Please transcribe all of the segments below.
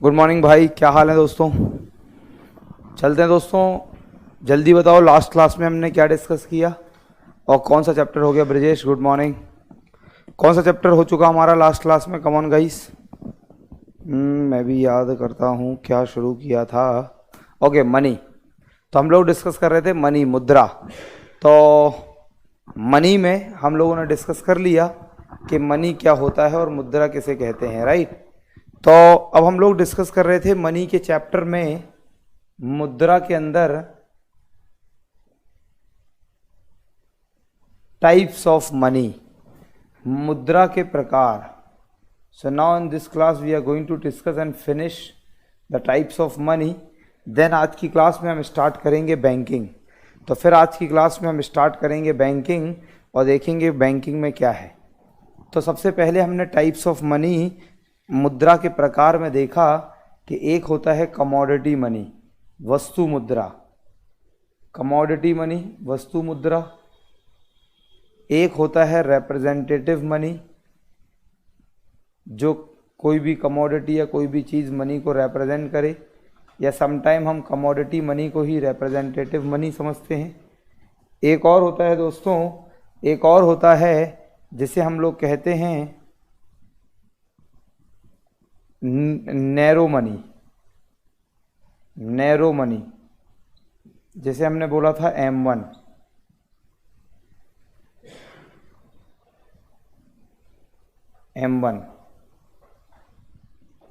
Good morning भाई, क्या हाल है दोस्तों। चलते हैं दोस्तों, जल्दी बताओ लास्ट क्लास में हमने क्या डिस्कस किया और कौन सा चैप्टर हो गया। Brajesh good morning. कौन सा चैप्टर हो चुका हमारा लास्ट क्लास में, कम ऑन गाइस। मैं भी याद करता हूँ क्या शुरू किया था। ओके मनी, तो हम लोग डिस्कस कर रहे थे मनी, मुद्रा। तो मनी में हम लोगों ने डिस्कस कर लिया कि मनी क्या होता है और मुद्रा किसे कहते हैं, राइट। तो अब हम लोग डिस्कस कर रहे थे मनी के चैप्टर में मुद्रा के अंदर टाइप्स ऑफ मनी, मुद्रा के प्रकार। So now in this class we are going to discuss and finish the types of money. Then आज की क्लास में हम स्टार्ट करेंगे बैंकिंग। तो फिर आज की क्लास में हम स्टार्ट करेंगे बैंकिंग और देखेंगे बैंकिंग में क्या है। तो सबसे पहले हमने टाइप्स ऑफ मनी, मुद्रा के प्रकार में देखा कि एक होता है कमोडिटी मनी, वस्तु मुद्रा, कमोडिटी मनी, वस्तु मुद्रा। एक होता है रिप्रेजेंटेटिव मनी, जो कोई भी कमोडिटी या कोई भी चीज़ मनी को रिप्रेजेंट करे, या समटाइम हम कमोडिटी मनी को ही रिप्रेजेंटेटिव मनी समझते हैं। एक और होता है दोस्तों, एक और होता है जिसे हम लोग कहते हैं नैरो मनी, नैरो मनी, जैसे हमने बोला था M1। M1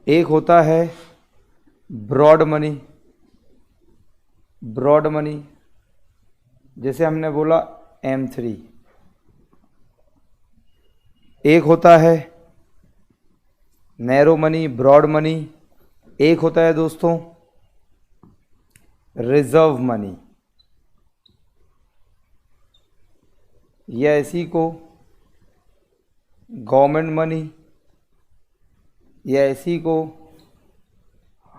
एक होता है ब्रॉड मनी, ब्रॉड मनी, जैसे हमने बोला M3। एक होता है नैरो मनी, ब्रॉड मनी। एक होता है दोस्तों रिजर्व मनी, या इसी को गवर्नमेंट मनी, या इसी को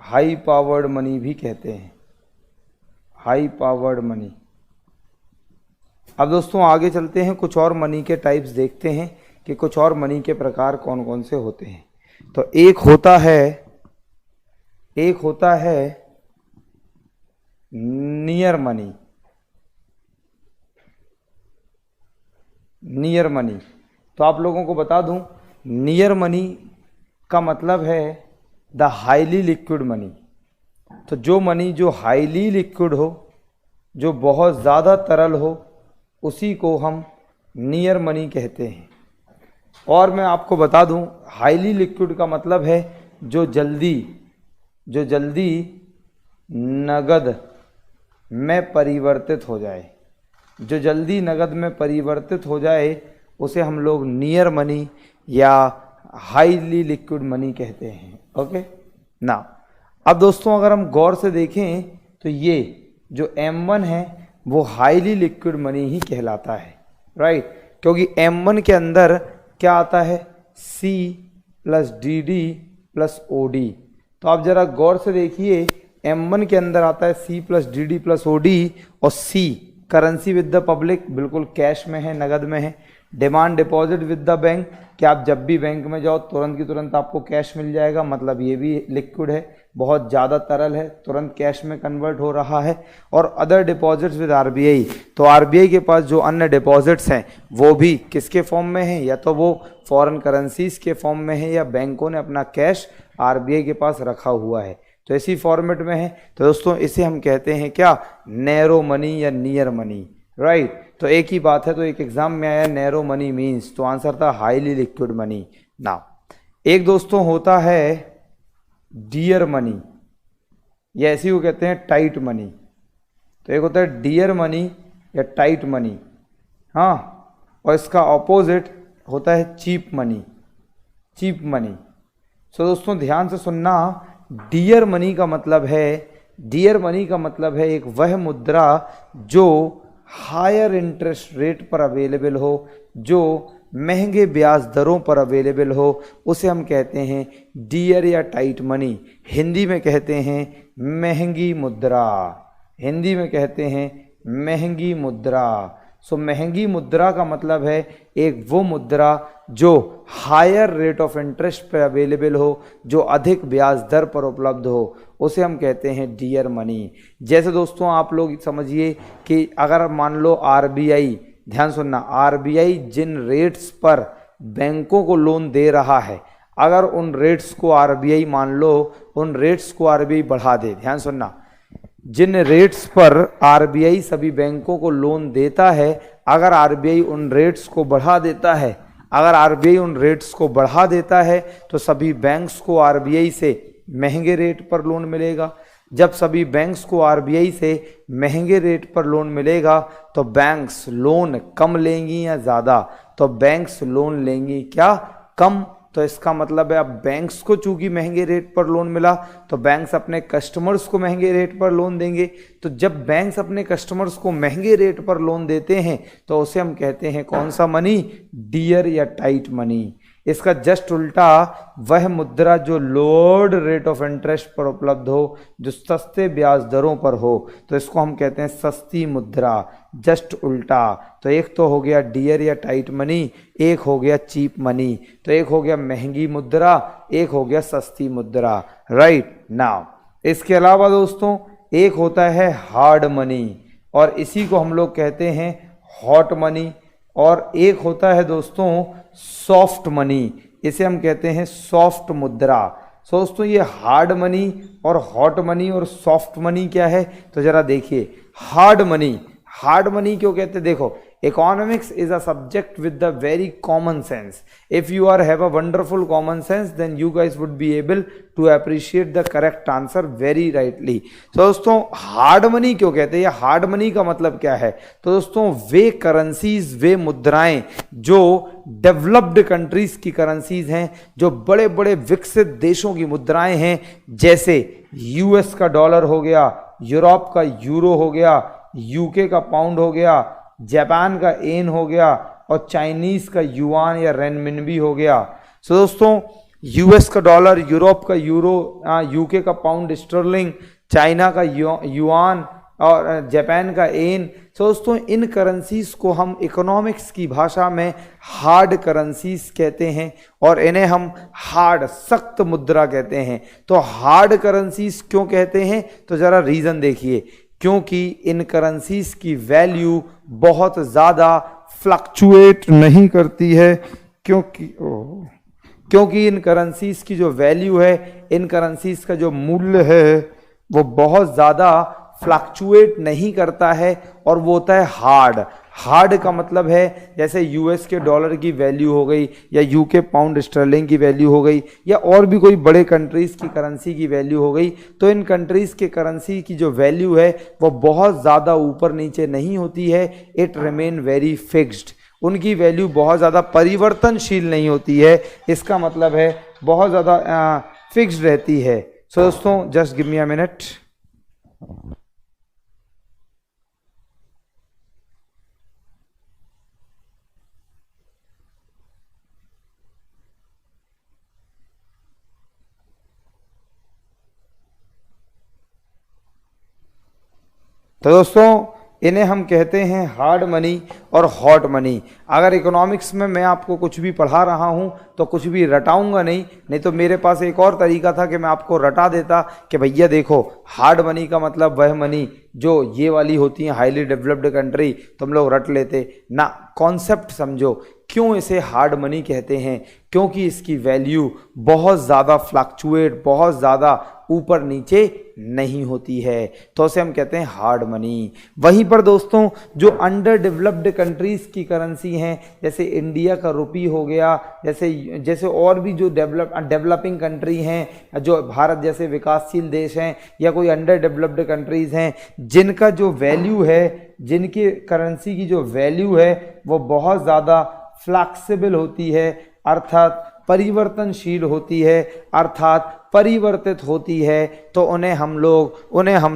हाई पावर्ड मनी भी कहते हैं, हाई पावर्ड मनी। अब दोस्तों आगे चलते हैं, कुछ और मनी के टाइप्स देखते हैं कि कुछ और मनी के प्रकार कौन कौन से होते हैं। तो एक होता है नियर मनी, नियर मनी। तो आप लोगों को बता दूं, नियर मनी का मतलब है द हाईली लिक्विड मनी। तो जो मनी जो हाईली लिक्विड हो, जो बहुत ज़्यादा तरल हो, उसी को हम नियर मनी कहते हैं। और मैं आपको बता दूं, हाईली लिक्विड का मतलब है जो जल्दी नगद में परिवर्तित हो जाए, जो जल्दी नगद में परिवर्तित हो जाए उसे हम लोग नियर मनी या हाईली लिक्विड मनी कहते हैं। ओके ना। अब दोस्तों अगर हम गौर से देखें तो ये जो M1 है वो हाईली लिक्विड मनी ही कहलाता है, राइट। क्योंकि M1 के अंदर क्या आता है, C plus DD plus OD। तो आप जरा गौर से देखिए, M1 के अंदर आता है C plus DD plus OD, और C currency with the public, बिल्कुल कैश में है, नगद में है। Demand deposit with the bank, कि आप जब भी बैंक में जाओ तुरंत की तुरंत आपको कैश मिल जाएगा, मतलब ये भी लिक्विड है, बहुत ज़्यादा तरल है, तुरंत कैश में कन्वर्ट हो रहा है। और अदर डिपॉजिट्स विद RBI, तो RBI के पास जो अन्य डिपॉजिट्स हैं वो भी किसके फॉर्म में हैं, या तो वो फॉरेन करेंसीज के फॉर्म में है, या बैंकों ने अपना कैश RBI के पास रखा हुआ है, तो इसी फॉर्मेट में है। तो दोस्तों इसे हम कहते हैं क्या, नैरो मनी या नियर मनी, राइट। तो एक ही बात है, तो एक एग्जाम में आया नैरो मनी मीन्स, तो आंसर था हाईली लिक्विड मनी। नाउ एक दोस्तों होता है डियर मनी, या इसी को कहते हैं टाइट मनी। तो एक होता है डियर मनी या टाइट मनी, हाँ, और इसका ऑपोजिट होता है cheap money, cheap money. So दोस्तों ध्यान से सुनना, डियर मनी का मतलब है, डियर मनी का मतलब है एक वह मुद्रा जो हायर इंटरेस्ट रेट पर अवेलेबल हो, जो महंगे ब्याज दरों पर अवेलेबल हो, उसे हम कहते हैं डियर या टाइट मनी। हिंदी में कहते हैं महंगी मुद्रा, हिंदी में कहते हैं महंगी मुद्रा। सो महंगी मुद्रा का मतलब है एक वो मुद्रा जो हायर रेट ऑफ इंटरेस्ट पर अवेलेबल हो, जो अधिक ब्याज दर पर उपलब्ध हो, उसे हम कहते हैं डियर मनी। जैसे दोस्तों आप लोग समझिए कि अगर मान लो आरबीआई, ध्यान सुनना, आरबीआई जिन रेट्स पर बैंकों को लोन दे रहा है, अगर उन रेट्स को आरबीआई मान लो उन रेट्स को आरबीआई बढ़ा दे, ध्यान सुनना, जिन रेट्स पर आरबीआई सभी बैंकों को लोन देता है, अगर आरबीआई उन रेट्स को बढ़ा देता है, अगर आरबीआई उन रेट्स को बढ़ा देता है तो सभी बैंक्स को आरबीआई से महंगे रेट पर लोन मिलेगा। जब सभी बैंक्स को आरबीआई से महंगे रेट पर लोन मिलेगा तो बैंक्स लोन कम लेंगी या ज़्यादा? तो बैंक्स लोन लेंगी क्या? कम। तो इसका मतलब है अब बैंक्स को चूंकि महंगे रेट पर लोन मिला तो बैंक्स अपने कस्टमर्स को महंगे रेट पर लोन देंगे। तो जब बैंक्स अपने कस्टमर्स को महंगे रेट पर लोन देते हैं तो उसे हम कहते हैं कौन सा मनी? डियर या टाइट मनी। इसका जस्ट उल्टा वह मुद्रा जो लोअर्ड रेट ऑफ इंटरेस्ट पर उपलब्ध हो, जो सस्ते ब्याज दरों पर हो, तो इसको हम कहते हैं सस्ती मुद्रा। जस्ट उल्टा। तो एक तो हो गया डियर या टाइट मनी, एक हो गया चीप मनी। तो एक हो गया महंगी मुद्रा, एक हो गया सस्ती मुद्रा। राइट नाउ इसके अलावा दोस्तों एक होता है हार्ड मनी और इसी को हम लोग कहते हैं हॉट मनी, और एक होता है दोस्तों सॉफ्ट मनी, इसे हम कहते हैं सॉफ्ट मुद्रा। सो दोस्तों ये हार्ड मनी और हॉट मनी और सॉफ्ट मनी क्या है? तो जरा देखिए, हार्ड मनी क्यों कहते हैं? देखो, economics is a subject with the very common sense. If you are have a wonderful common sense, then you guys would be able to appreciate the correct answer very rightly. So दोस्तों hard money क्यों कहते हैं? या hard money का मतलब क्या है? तो दोस्तों वे करेंसीज, वे मुद्राएं जो डेवलप्ड कंट्रीज की करेंसीज हैं, जो बड़े बड़े विकसित देशों की मुद्राएं हैं, जैसे यूएस का डॉलर हो गया, यूरोप का यूरो हो गया, यूके का पाउंड हो गया, जापान का येन हो गया और चाइनीज का युआन या रेनमिनबी हो गया। सो दोस्तों यूएस का डॉलर, यूरोप का यूरो, यूके का पाउंड स्टर्लिंग, चाइना का युआन और जापान का येन। सो दोस्तों इन करेंसीज को हम इकोनॉमिक्स की भाषा में हार्ड करेंसीज कहते हैं और इन्हें हम हार्ड, सख्त मुद्रा कहते हैं। तो हार्ड करेंसीज क्यों कहते हैं? तो जरा रीजन देखिए, क्योंकि इन करेंसीज की वैल्यू बहुत ज़्यादा फ्लक्चुएट नहीं करती है, क्योंकि इन करेंसीज की जो वैल्यू है, इन करेंसीज का जो मूल्य है वो बहुत ज़्यादा फ्लक्चुएट नहीं करता है और वो होता है हार्ड। हार्ड का मतलब है जैसे यूएस के डॉलर की वैल्यू हो गई या यूके पाउंड स्टर्लिंग की वैल्यू हो गई या और भी कोई बड़े कंट्रीज़ की करेंसी की वैल्यू हो गई, तो इन कंट्रीज़ के करेंसी की जो वैल्यू है वो बहुत ज़्यादा ऊपर नीचे नहीं होती है। इट रिमेन वेरी फिक्स्ड, उनकी वैल्यू बहुत ज़्यादा परिवर्तनशील नहीं होती है। इसका मतलब है बहुत ज़्यादा फिक्स्ड रहती है। सो दोस्तों just give me a minute. तो दोस्तों इन्हें हम कहते हैं हार्ड मनी और हॉट मनी। अगर इकोनॉमिक्स में मैं आपको कुछ भी पढ़ा रहा हूं तो कुछ भी रटाऊंगा नहीं तो मेरे पास एक और तरीका था कि मैं आपको रटा देता कि भैया देखो हार्ड मनी का मतलब वह मनी जो ये वाली होती है हाईली डेवलप्ड कंट्री, तुम लोग रट लेते ना। कॉन्सेप्ट समझो, क्यों इसे हार्ड मनी कहते हैं? क्योंकि इसकी वैल्यू बहुत ज़्यादा फ्लक्चुएट, बहुत ज़्यादा ऊपर नीचे नहीं होती है, तो उसे हम कहते हैं हार्ड मनी। वहीं पर दोस्तों जो अंडर डेवलप्ड कंट्रीज़ की करेंसी हैं, जैसे इंडिया का रुपी हो गया, जैसे और भी जो डेवलपिंग कंट्री हैं, जो भारत जैसे विकासशील देश हैं या कोई अंडर डेवलप्ड कंट्रीज़ हैं, जिनका जो वैल्यू है, जिनकी करेंसी की जो वैल्यू है वो बहुत ज़्यादा फ्लैक्सिबल होती है, अर्थात परिवर्तनशील होती है, अर्थात परिवर्तित होती है, तो उन्हें हम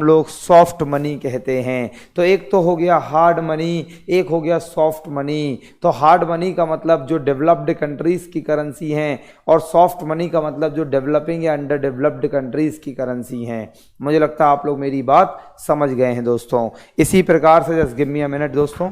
लोग सॉफ्ट मनी कहते हैं। तो एक तो हो गया हार्ड मनी, एक हो गया सॉफ्ट मनी। तो हार्ड मनी का मतलब जो डेवलप्ड कंट्रीज़ की करेंसी हैं और सॉफ्ट मनी का मतलब जो डेवलपिंग या अंडर डेवलप्ड कंट्रीज़ की करेंसी हैं। मुझे लगता है आप लोग मेरी बात समझ गए हैं दोस्तों। इसी प्रकार से just give me a minute दोस्तों।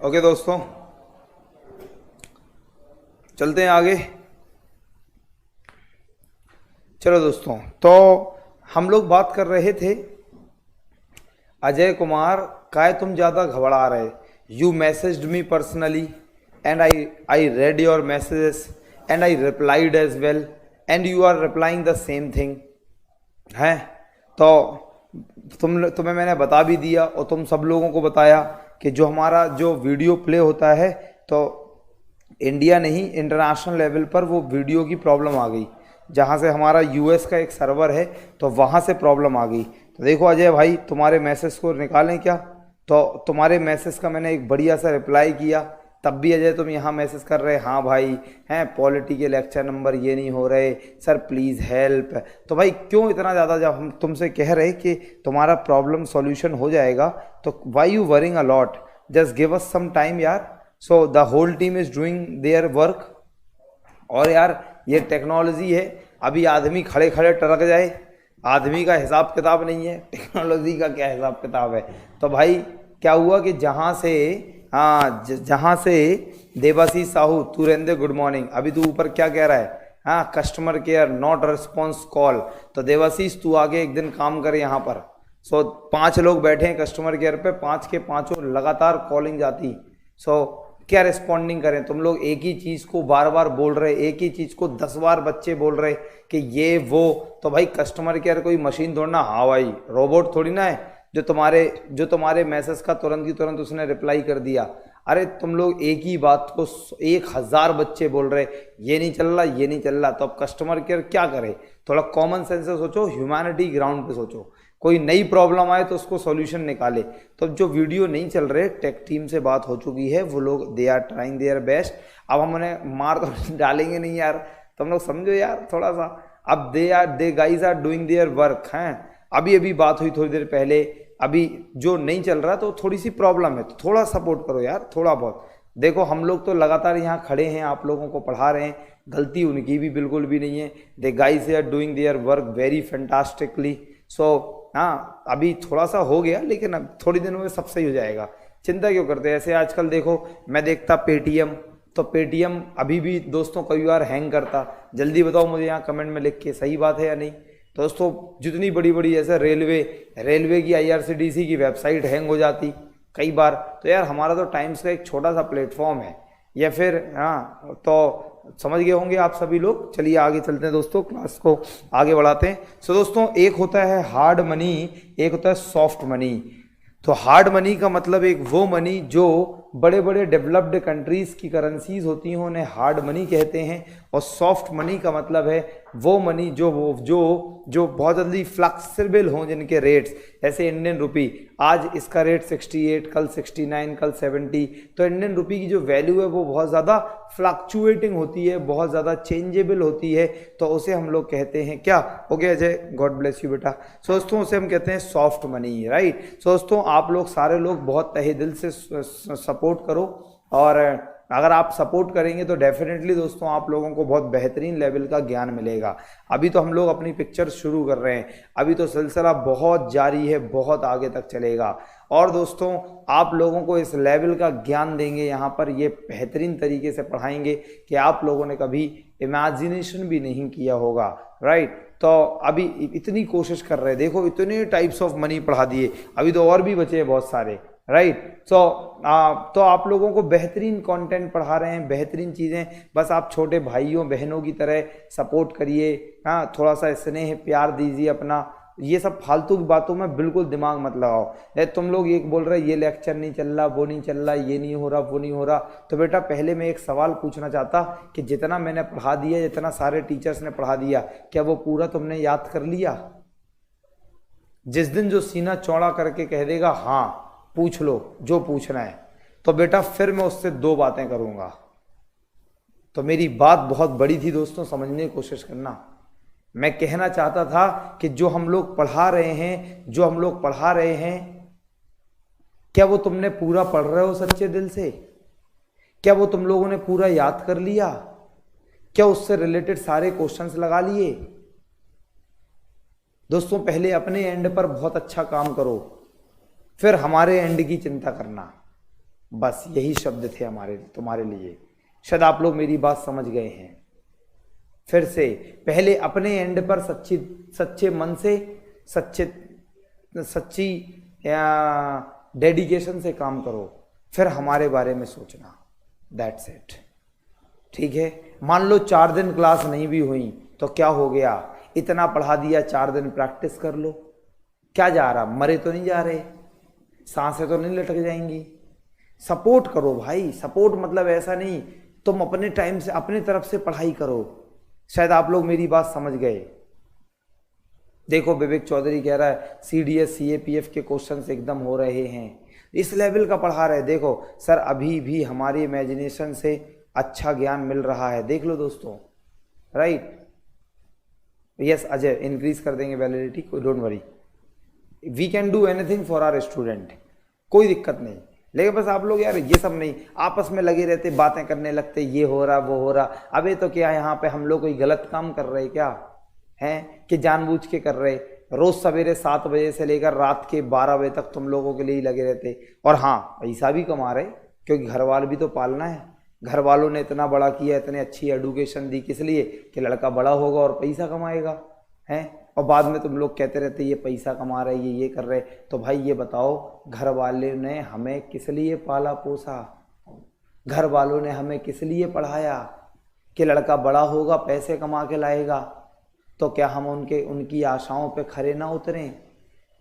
ओके दोस्तों, चलते हैं आगे। चलो दोस्तों, तो हम लोग बात कर रहे थे अजय कुमार, काय तुम ज़्यादा घबरा रहे। You messaged me personally and I read your messages and I replied as well and you are replying the same thing है। तो तुम्हें मैंने बता भी दिया और तुम सब लोगों को बताया कि जो हमारा जो वीडियो प्ले होता है तो इंडिया नहीं इंटरनेशनल लेवल पर वो वीडियो की प्रॉब्लम आ गई, जहाँ से हमारा यूएस का एक सर्वर है तो वहाँ से प्रॉब्लम आ गई। तो देखो अजय भाई, तुम्हारे मैसेज को निकालें क्या? तो तुम्हारे मैसेज का मैंने एक बढ़िया सा रिप्लाई किया, तब भी अजय तुम यहाँ मैसेज कर रहे हाँ भाई हैं पॉलिटी के लेक्चर नंबर ये नहीं हो रहे सर, प्लीज़ हेल्प। तो भाई क्यों इतना ज़्यादा, जब हम तुमसे कह रहे कि तुम्हारा प्रॉब्लम सॉल्यूशन हो जाएगा तो why you worrying a lot, just give us some time यार। So the whole team is doing their work. और यार ये टेक्नोलॉजी है, अभी आदमी खड़े खड़े टरक जाए, आदमी का हिसाब किताब नहीं है, टेक्नोलॉजी का क्या हिसाब किताब है। तो भाई क्या हुआ कि जहाँ से देवाशीष साहू, तू रहने गुड मॉर्निंग, अभी तू ऊपर क्या कह रहा है, हाँ customer care not response call. तो देवाशीष तू आगे एक दिन काम करे यहाँ पर। सो 5 लोग बैठे हैं कस्टमर केयर पे, 5 के 5 लगातार कॉलिंग जाती। सो क्या रिस्पॉन्डिंग करें, तुम लोग एक ही चीज़ को बार बार बोल रहे, एक ही चीज़ को 10 बार बच्चे बोल रहे कि ये वो। तो भाई कस्टमर केयर कोई मशीन थोड़ी ना, हाँ भाई रोबोट थोड़ी ना है जो तुम्हारे मैसेज का तुरंत की तुरंत उसने रिप्लाई कर दिया। अरे तुम लोग एक ही बात को 1000 बच्चे बोल रहे ये नहीं चल रहा, ये नहीं चल रहा, तो अब कस्टमर केयर क्या करे? थोड़ा कॉमन सेंस से सोचो, ह्यूमैनिटी ग्राउंड पे सोचो, कोई नई प्रॉब्लम आए तो उसको सॉल्यूशन निकाले। तो जो वीडियो नहीं चल रहे, टेक टीम से बात हो चुकी है, वो लोग they are trying their best. अब हम उन्हें मार तो डालेंगे नहीं यार, तुम लोग समझो यार थोड़ा सा। अब they guys are doing their work हैं। अभी बात हुई थोड़ी देर पहले, अभी जो नहीं चल रहा तो थोड़ी सी प्रॉब्लम है, तो थोड़ा सपोर्ट करो यार, थोड़ा बहुत। देखो हम लोग तो लगातार यहाँ खड़े हैं, आप लोगों को पढ़ा रहे हैं, गलती उनकी भी बिल्कुल भी नहीं है। They guys are doing their work very fantastically. So हाँ अभी थोड़ा सा हो गया, लेकिन अब थोड़ी दिनों में सब सही हो जाएगा, चिंता क्यों करते हैं। ऐसे आजकल देखो मैं देखता पेटीएम, तो पेटीएम अभी भी दोस्तों कई बार हैंग करता। जल्दी बताओ मुझे यहाँ कमेंट में लिख के, सही बात है या नहीं दोस्तों? जितनी बड़ी बड़ी जैसे रेलवे की IRCTC की वेबसाइट हैंग हो जाती कई बार। तो यार हमारा तो टाइम्स का एक छोटा सा प्लेटफॉर्म है, या फिर हाँ तो समझ गए होंगे आप सभी लोग। चलिए आगे चलते हैं दोस्तों, क्लास को आगे बढ़ाते हैं। सो दोस्तों, एक होता है हार्ड मनी, एक होता है सॉफ्ट मनी। तो हार्ड मनी का मतलब एक वो मनी जो बड़े बड़े डेवलप्ड कंट्रीज की करेंसीज होती हैं, उन्हें हार्ड मनी कहते हैं। और सॉफ्ट मनी का मतलब है वो मनी जो बहुत जल्दी फ्लेक्सिबल हों, जिनके रेट्स, जैसे इंडियन रुपी, आज इसका रेट 68, कल 69, कल 70। तो इंडियन रुपी की जो वैल्यू है वो बहुत ज़्यादा फ्लक्चुएटिंग होती है, बहुत ज़्यादा चेंजेबल होती है। तो उसे हम लोग कहते हैं क्या? Okay Ajay, God bless you बेटा। सो दोस्तों उसे हम कहते हैं सॉफ्ट मनी, राइट। सो दोस्तों आप लोग सारे लोग बहुत तहे दिल से सपोर्ट करो, और अगर आप सपोर्ट करेंगे तो डेफिनेटली दोस्तों आप लोगों को बहुत बेहतरीन लेवल का ज्ञान मिलेगा। अभी तो हम लोग अपनी पिक्चर शुरू कर रहे हैं, अभी तो सिलसिला बहुत जारी है, बहुत आगे तक चलेगा। और दोस्तों आप लोगों को इस लेवल का ज्ञान देंगे यहाँ पर, ये बेहतरीन तरीके से पढ़ाएंगे कि आप लोगों ने कभी इमेजिनेशन भी नहीं किया होगा, राइट। तो अभी इतनी कोशिश कर रहे हैं, देखो इतने टाइप्स ऑफ मनी पढ़ा दिए, अभी तो और भी बचे हैं बहुत सारे, राइट। तो आप लोगों को बेहतरीन कंटेंट पढ़ा रहे हैं, बेहतरीन चीज़ें, बस आप छोटे भाइयों बहनों की तरह सपोर्ट करिए, हाँ थोड़ा सा स्नेह प्यार दीजिए अपना। ये सब फालतू की बातों में बिल्कुल दिमाग मत लगाओ। तुम लोग एक बोल रहे ये लेक्चर नहीं चल रहा, वो नहीं चल रहा, ये नहीं हो रहा, वो नहीं हो रहा, तो बेटा पहले मैं एक सवाल पूछना चाहता कि जितना मैंने पढ़ा दिया, जितना सारे टीचर्स ने पढ़ा दिया, क्या वो पूरा तुमने याद कर लिया? जिस दिन जो सीना चौड़ा करके कह देगा हाँ पूछ लो जो पूछना है, तो बेटा फिर मैं उससे 2 बातें करूंगा। तो मेरी बात बहुत बड़ी थी दोस्तों, समझने की कोशिश करना। मैं कहना चाहता था कि जो हम लोग पढ़ा रहे हैं, क्या वो तुमने पूरा पढ़ रहे हो सच्चे दिल से? क्या वो तुम लोगों ने पूरा याद कर लिया? क्या उससे रिलेटेड सारे क्वेश्चंस लगा लिए? दोस्तों पहले अपने एंड पर बहुत अच्छा काम करो, फिर हमारे एंड की चिंता करना। बस यही शब्द थे हमारे तुम्हारे लिए। शायद आप लोग मेरी बात समझ गए हैं। फिर से पहले अपने एंड पर सच्चे मन से सच्ची डेडिकेशन से काम करो, फिर हमारे बारे में सोचना। That's it. ठीक है, मान लो 4 दिन क्लास नहीं भी हुई तो क्या हो गया, इतना पढ़ा दिया, 4 दिन प्रैक्टिस कर लो। क्या जा रहा, मरे तो नहीं जा रहे, सांसें तो नहीं लटक जाएंगी। सपोर्ट करो भाई, सपोर्ट मतलब ऐसा नहीं तुम अपने टाइम से अपने तरफ से पढ़ाई करो। शायद आप लोग मेरी बात समझ गए। देखो विवेक चौधरी कह रहा है CDS CAPF के क्वेश्चंस एकदम हो रहे हैं, इस लेवल का पढ़ा रहे। देखो सर अभी भी हमारी इमेजिनेशन से अच्छा ज्ञान मिल रहा है, देख लो दोस्तों, राइट। यस अजय, इंक्रीज कर देंगे validity, don't worry, we can do anything for our student, कोई दिक्कत नहीं। लेकिन बस आप लोग यार ये सब नहीं, आपस में लगे रहते, बातें करने लगते, ये हो रहा वो हो रहा। अबे तो क्या यहाँ पे हम लोग कोई गलत काम कर रहे क्या हैं कि जानबूझ के कर रहे? रोज सवेरे 7 बजे से लेकर रात के 12 बजे तक तुम लोगों के लिए ही लगे रहते। और हाँ पैसा भी कमा रहे, क्योंकि घर वाले भी तो पालना है। घर वालों ने इतना बड़ा किया, इतनी अच्छी एडुकेशन दी, किस लिए? कि लड़का बड़ा होगा और पैसा कमाएगा, हैं। और बाद में तुम लोग कहते रहते ये पैसा कमा रहे, ये कर रहे। तो भाई ये बताओ, घर वाले ने हमें किस लिए पाला पोसा? घर वालों ने हमें किस लिए पढ़ाया? कि लड़का बड़ा होगा, पैसे कमा के लाएगा। तो क्या हम उनकी आशाओं पे खरे ना उतरें?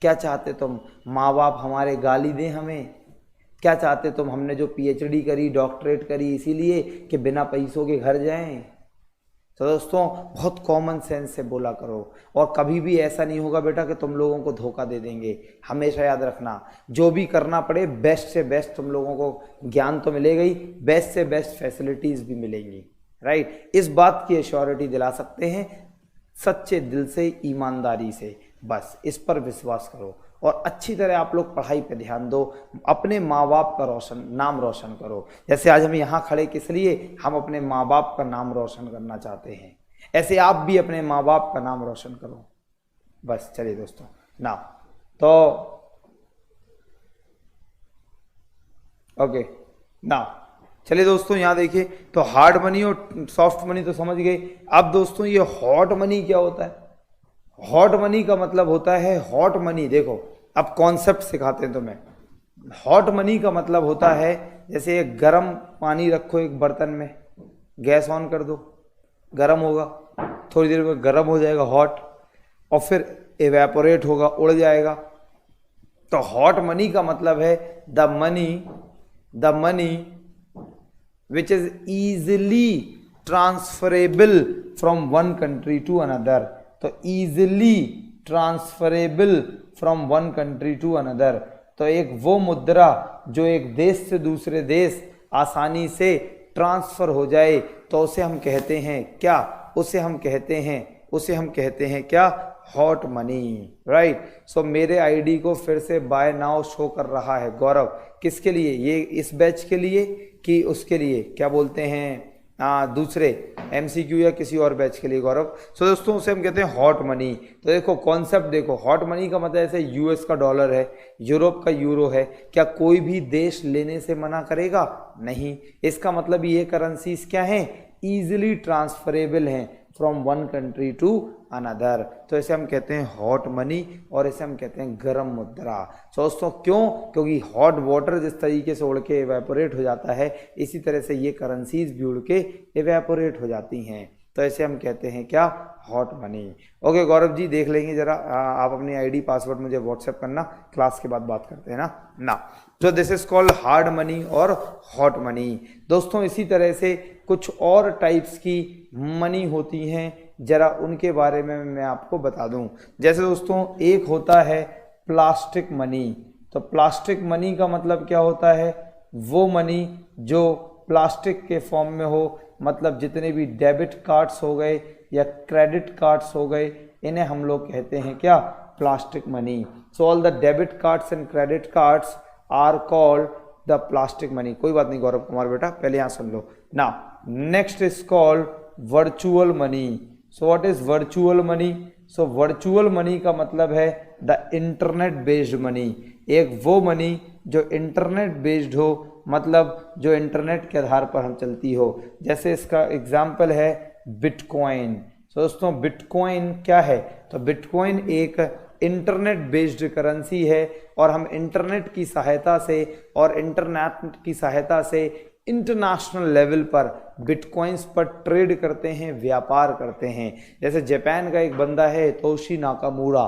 क्या चाहते तुम, माँ बाप हमारे गाली दें हमें? क्या चाहते तुम, हमने जो PhD करी, डॉक्टरेट करी, इसीलिए कि बिना पैसों के घर जाएं? तो दोस्तों बहुत कॉमन सेंस से बोला करो। और कभी भी ऐसा नहीं होगा बेटा कि तुम लोगों को धोखा दे देंगे। हमेशा याद रखना, जो भी करना पड़े बेस्ट से बेस्ट तुम लोगों को ज्ञान तो मिलेगा ही, बेस्ट से बेस्ट फैसिलिटीज भी मिलेंगी, राइट। इस बात की एश्योरिटी दिला सकते हैं सच्चे दिल से, ईमानदारी से। बस इस पर विश्वास करो और अच्छी तरह आप लोग पढ़ाई पे ध्यान दो, अपने माँ बाप का नाम रोशन करो। जैसे आज हम यहाँ खड़े किस लिए, हम अपने माँ बाप का नाम रोशन करना चाहते हैं, ऐसे आप भी अपने माँ बाप का नाम रोशन करो। बस चलिए दोस्तों ना, तो ओके ना, चलिए दोस्तों यहाँ देखिए, तो हार्ड मनी और सॉफ्ट मनी तो समझ गए। अब दोस्तों ये हॉट मनी क्या होता है? हॉट मनी का मतलब होता है, हॉट मनी देखो अब कॉन्सेप्ट सिखाते हैं तुम्हें। हॉट मनी का मतलब होता है, जैसे एक गर्म पानी रखो एक बर्तन में, गैस ऑन कर दो, गर्म होगा, थोड़ी देर में गर्म हो जाएगा हॉट, और फिर इवेपोरेट होगा, उड़ जाएगा। तो हॉट मनी का मतलब है the money which is easily transferable from one country to another। तो easily transferable from one country to another, तो एक वो मुद्रा जो एक देश से दूसरे देश आसानी से ट्रांसफर हो जाए, तो उसे हम कहते हैं क्या? उसे हम कहते हैं क्या? Hot money, right. सो मेरे आईडी को फिर से बाय नाउ शो कर रहा है गौरव, किसके लिए? ये इस बैच के लिए कि उसके लिए, क्या बोलते हैं, दूसरे MCQ या किसी और बैच के लिए गौरव। सो दोस्तों उसे हम कहते हैं हॉट मनी। तो देखो कॉन्सेप्ट देखो, हॉट मनी का मतलब ऐसे US का डॉलर है, यूरोप का यूरो है, क्या कोई भी देश लेने से मना करेगा? नहीं। इसका मतलब ये करेंसीज क्या हैं? ईजिली ट्रांसफरेबल हैं from one country to another. तो इसे हम कहते हैं हॉट मनी और इसे हम कहते हैं गर्म मुद्रा। दोस्तों क्यों? क्योंकि हॉट वाटर जिस तरीके से उड़ के इवेपोरेट हो जाता है, इसी तरह से ये करेंसीज भी उड़ के इवेपोरेट हो जाती हैं। तो इसे हम कहते हैं क्या? Hot money. Okay Gaurav ji देख लेंगे जरा, आप अपनी आईडी पासवर्ड मुझे व्हाट्सएप करना, क्लास के बाद बात करते हैं ना। तो this is called hard money और हॉट मनी। दोस्तों इसी तरह से कुछ और टाइप्स की मनी होती हैं, जरा उनके बारे में मैं आपको बता दूं। जैसे दोस्तों एक होता है प्लास्टिक मनी। तो प्लास्टिक मनी का मतलब क्या होता है? वो मनी जो प्लास्टिक के फॉर्म में हो, मतलब जितने भी डेबिट कार्ड्स हो गए या क्रेडिट कार्ड्स हो गए, इन्हें हम लोग कहते हैं क्या? Plastic money. So all the debit cards and credit cards are called the plastic money. कोई बात नहीं गौरव कुमार बेटा, पहले यहाँ सुन लो ना। Next is called virtual money. So what is virtual money? So virtual money का मतलब है द इंटरनेट बेस्ड मनी। एक वो मनी जो इंटरनेट बेस्ड हो, मतलब जो इंटरनेट के आधार पर हम चलती हो। जैसे इसका एग्जाम्पल है बिटकॉइन। तो दोस्तों बिटकॉइन क्या है? तो बिटकॉइन एक इंटरनेट बेस्ड करेंसी है और हम इंटरनेट की सहायता से और इंटरनेट की सहायता से इंटरनेशनल लेवल पर बिटकॉइंस पर ट्रेड करते हैं, व्यापार करते हैं। जैसे जापान का एक बंदा है हितोशी नाकामुरा,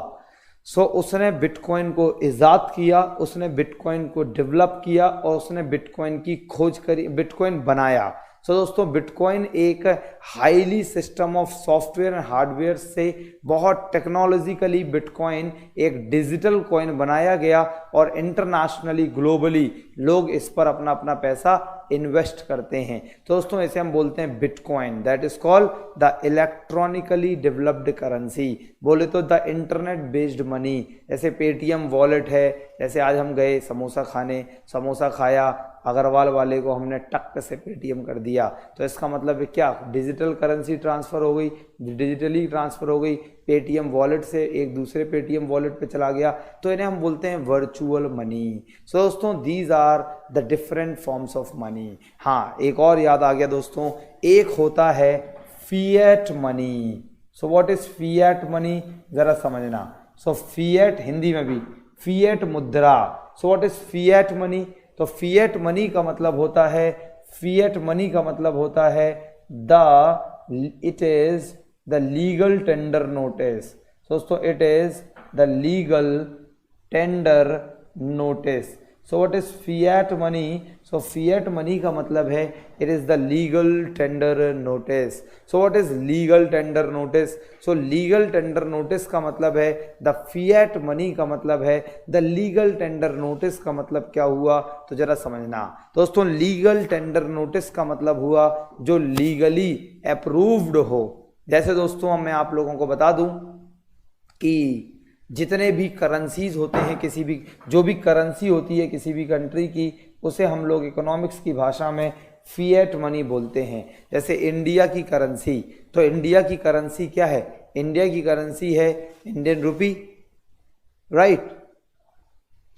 उसने बिटकॉइन को इजाद किया, उसने बिटकॉइन को डेवलप किया और उसने बिटकॉइन की खोज करी, बिटकॉइन बनाया। दोस्तों बिटकॉइन एक highly system of software and hardware से बहुत टेक्नोलॉजिकली बिटकॉइन एक डिजिटल कॉइन बनाया गया और इंटरनेशनली ग्लोबली लोग इस पर अपना अपना पैसा इन्वेस्ट करते हैं। तो दोस्तों इसे हम बोलते हैं bitcoin, that is called the electronically developed currency. बोले तो द इंटरनेट बेस्ड मनी। जैसे पेटीएम वॉलेट है, जैसे आज हम गए समोसा खाने, समोसा खाया, अग्रवाल वाले को हमने टक से पेटीएम कर दिया, तो इसका मतलब है क्या? डिजिटल करेंसी ट्रांसफर हो गई, डिजिटली ट्रांसफर हो गई, पेटीएम वॉलेट से एक दूसरे पेटीएम वॉलेट पे चला गया, तो इन्हें हम बोलते हैं वर्चुअल मनी। सो दोस्तों these are the different forms of money. हाँ, एक और याद आ गया दोस्तों, एक होता है fiat money. So what is fiat money, जरा समझना। सो फिएट हिंदी में भी फिएट मुद्रा। सो व्हाट इज फिएट मनी? तो फिएट मनी का मतलब होता है, फिएट मनी का मतलब होता है it is the legal tender notice. दोस्तों it is the legal tender notice. So what is fiat money? So fiat money का मतलब है it is the legal tender notice. So what is legal tender notice? So legal tender notice का मतलब है the fiat money का मतलब है the legal tender notice का मतलब क्या हुआ? तो जरा समझना दोस्तों, लीगल टेंडर नोटिस का मतलब हुआ जो लीगली अप्रूव्ड हो। जैसे दोस्तों मैं आप लोगों को बता दूं कि जितने भी करेंसीज होते हैं, किसी भी जो भी करेंसी होती है किसी भी कंट्री की, उसे हम लोग इकोनॉमिक्स की भाषा में फिएट मनी बोलते हैं। जैसे इंडिया की करेंसी, तो इंडिया की करेंसी क्या है? इंडिया की करेंसी है इंडियन रुपी, राइट।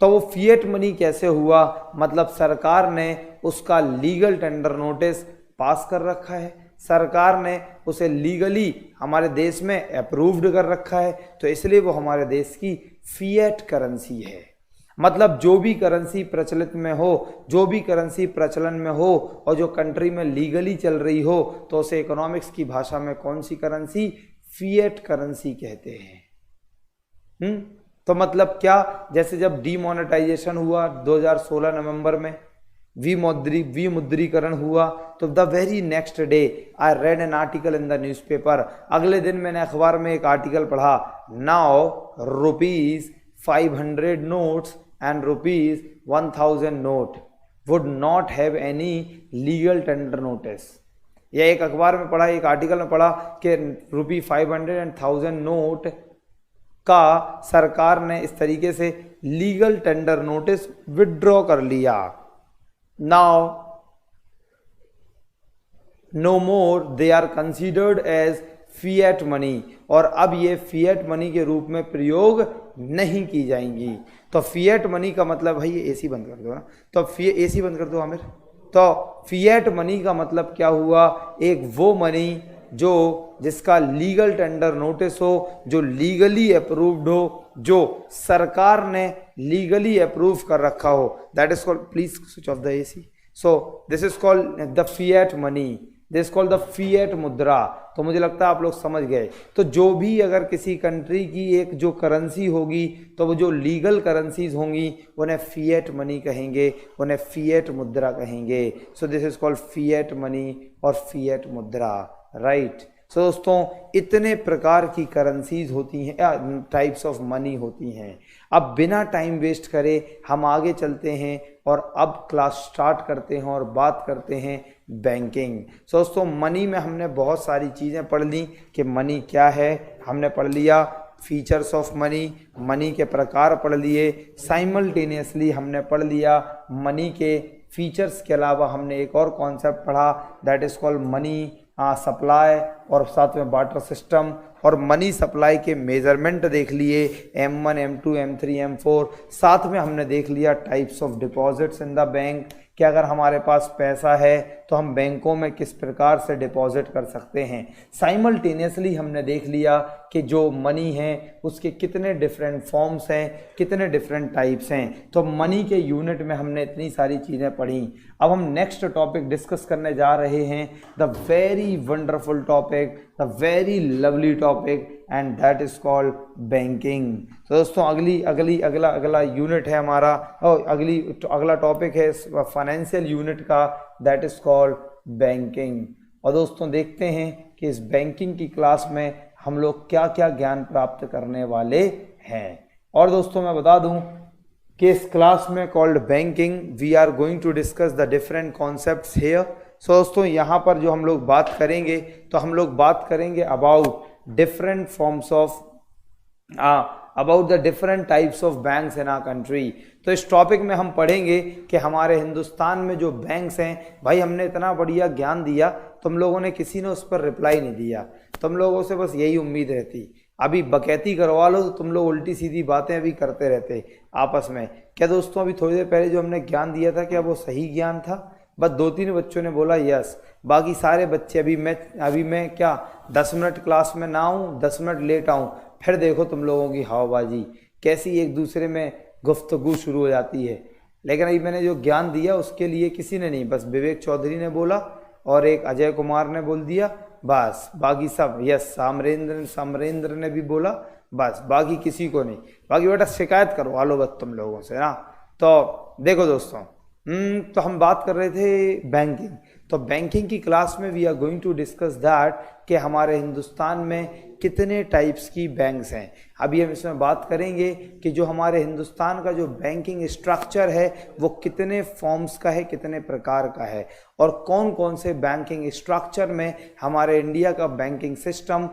तो वो फिएट मनी कैसे हुआ? मतलब सरकार ने उसका लीगल टेंडर नोटिस पास कर रखा है, सरकार ने उसे लीगली हमारे देश में अप्रूव्ड कर रखा है, तो इसलिए वो हमारे देश की फिएट करेंसी है। मतलब जो भी करेंसी प्रचलित में हो, जो भी करेंसी प्रचलन में हो और जो कंट्री में लीगली चल रही हो, तो उसे इकोनॉमिक्स की भाषा में कौन सी करेंसी? फिएट करेंसी कहते हैं। तो मतलब क्या? जैसे जब डीमोनेटाइजेशन हुआ 2016 नवंबर में, विमुद्रीकरण हुआ, तो the very next day I read an article in the newspaper. अगले दिन मैंने अखबार में एक आर्टिकल पढ़ा, now ₹500 notes and ₹1000 note would not have any legal tender notice. यह एक अखबार में पढ़ा, एक आर्टिकल में पढ़ा कि ₹500 एंड 1000 नोट का सरकार ने इस तरीके से लीगल टेंडर नोटिस विड्रॉ कर लिया। Now no more they are considered as fiat money, और अब ये फिएट मनी के रूप में प्रयोग नहीं की जाएंगी। तो फिएट मनी का मतलब, भाई ये एसी बंद कर दो ना, तो एसी बंद कर दो आमिर। तो फिएट मनी का मतलब क्या हुआ? एक वो मनी जो जिसका लीगल टेंडर नोटिस हो, जो लीगली अप्रूव्ड हो, जो सरकार ने लीगली अप्रूव कर रखा हो, that is called, please switch off the AC. So this is called the fiat money, this is called the fiat मुद्रा। तो मुझे लगता है आप लोग समझ गए। तो जो भी अगर किसी कंट्री की एक जो करेंसी होगी, तो वो जो लीगल करेंसीज होंगी उन्हें फिएट मनी कहेंगे, उन्हें फिएट मुद्रा कहेंगे। So this is called fiat money और फिएट मुद्रा, राइट। सो दोस्तों इतने प्रकार की करेंसीज होती हैं, टाइप्स ऑफ मनी होती हैं। अब बिना टाइम वेस्ट करे हम आगे चलते हैं और अब क्लास स्टार्ट करते हैं और बात करते हैं बैंकिंग। सो दोस्तों मनी में हमने बहुत सारी चीज़ें पढ़ ली कि मनी क्या है, हमने पढ़ लिया फीचर्स ऑफ मनी, मनी के प्रकार पढ़ लिए, साइमल्टेनियसली हमने पढ़ लिया मनी के फीचर्स के अलावा हमने एक और कॉन्सेप्ट पढ़ा, that is called money supply, और साथ में बार्टर सिस्टम, और मनी सप्लाई के मेजरमेंट देख लिए, M1, M2, M3, M4। साथ में हमने देख लिया types of deposits in the bank, कि अगर हमारे पास पैसा है तो हम बैंकों में किस प्रकार से डिपॉजिट कर सकते हैं। साइमल्टेनियसली हमने देख लिया कि जो मनी है उसके कितने डिफरेंट फॉर्म्स हैं, कितने डिफरेंट टाइप्स हैं। तो मनी के यूनिट में हमने इतनी सारी चीज़ें पढ़ी। अब हम नेक्स्ट टॉपिक डिस्कस करने जा रहे हैं, the very wonderful topic, the very lovely topic, and that is called banking. तो दोस्तों अगला यूनिट है हमारा, और अगला टॉपिक है फाइनेंशियल यूनिट का, दैट इज कॉल्ड बैंकिंग। और दोस्तों देखते हैं कि इस बैंकिंग की क्लास में हम लोग क्या क्या ज्ञान प्राप्त करने वाले हैं। और दोस्तों मैं बता दूं कि इस क्लास में called banking we are going to discuss the different concepts here. So दोस्तों यहाँ पर जो हम लोग बात करेंगे, तो हम लोग बात करेंगे about different forms of about the different types of banks in our country. तो इस टॉपिक में हम पढ़ेंगे कि हमारे हिंदुस्तान में जो बैंक्स हैं, भाई हमने इतना बढ़िया ज्ञान दिया, तुम लोगों ने किसी ने उस पर रिप्लाई नहीं दिया। तुम लोगों से बस यही उम्मीद रहती, अभी बकैती करवा लो तो तुम लोग उल्टी सीधी बातें अभी करते रहते आपस में। क्या दोस्तों अभी थोड़ी देर पहले जो हमने ज्ञान दिया था, क्या वो सही ज्ञान था? बस 2-3 बच्चों ने बोला यस, बाकी सारे बच्चे अभी मैं क्या 10 मिनट क्लास में ना आऊँ, 10 मिनट लेट आऊँ, फिर देखो तुम लोगों की हवाबाजी कैसी एक दूसरे में गुफ्तगू शुरू हो जाती है। लेकिन अभी मैंने जो ज्ञान दिया उसके लिए किसी ने नहीं, बस विवेक चौधरी ने बोला और एक अजय कुमार ने बोल दिया, बस बाकी सब यस, समरेंद्र ने भी बोला, बस बाकी किसी को नहीं। बाकी बेटा शिकायत करवा लो बस तुम लोगों से ना। तो देखो दोस्तों, तो हम बात कर रहे थे बैंकिंग। तो बैंकिंग की क्लास में we are going to discuss that कि हमारे हिंदुस्तान में कितने टाइप्स की बैंक्स हैं। अभी हम इसमें बात करेंगे कि जो हमारे हिंदुस्तान का जो बैंकिंग स्ट्रक्चर है वो कितने फॉर्म्स का है, कितने प्रकार का है, और कौन कौन से बैंकिंग स्ट्रक्चर में हमारे इंडिया का बैंकिंग सिस्टम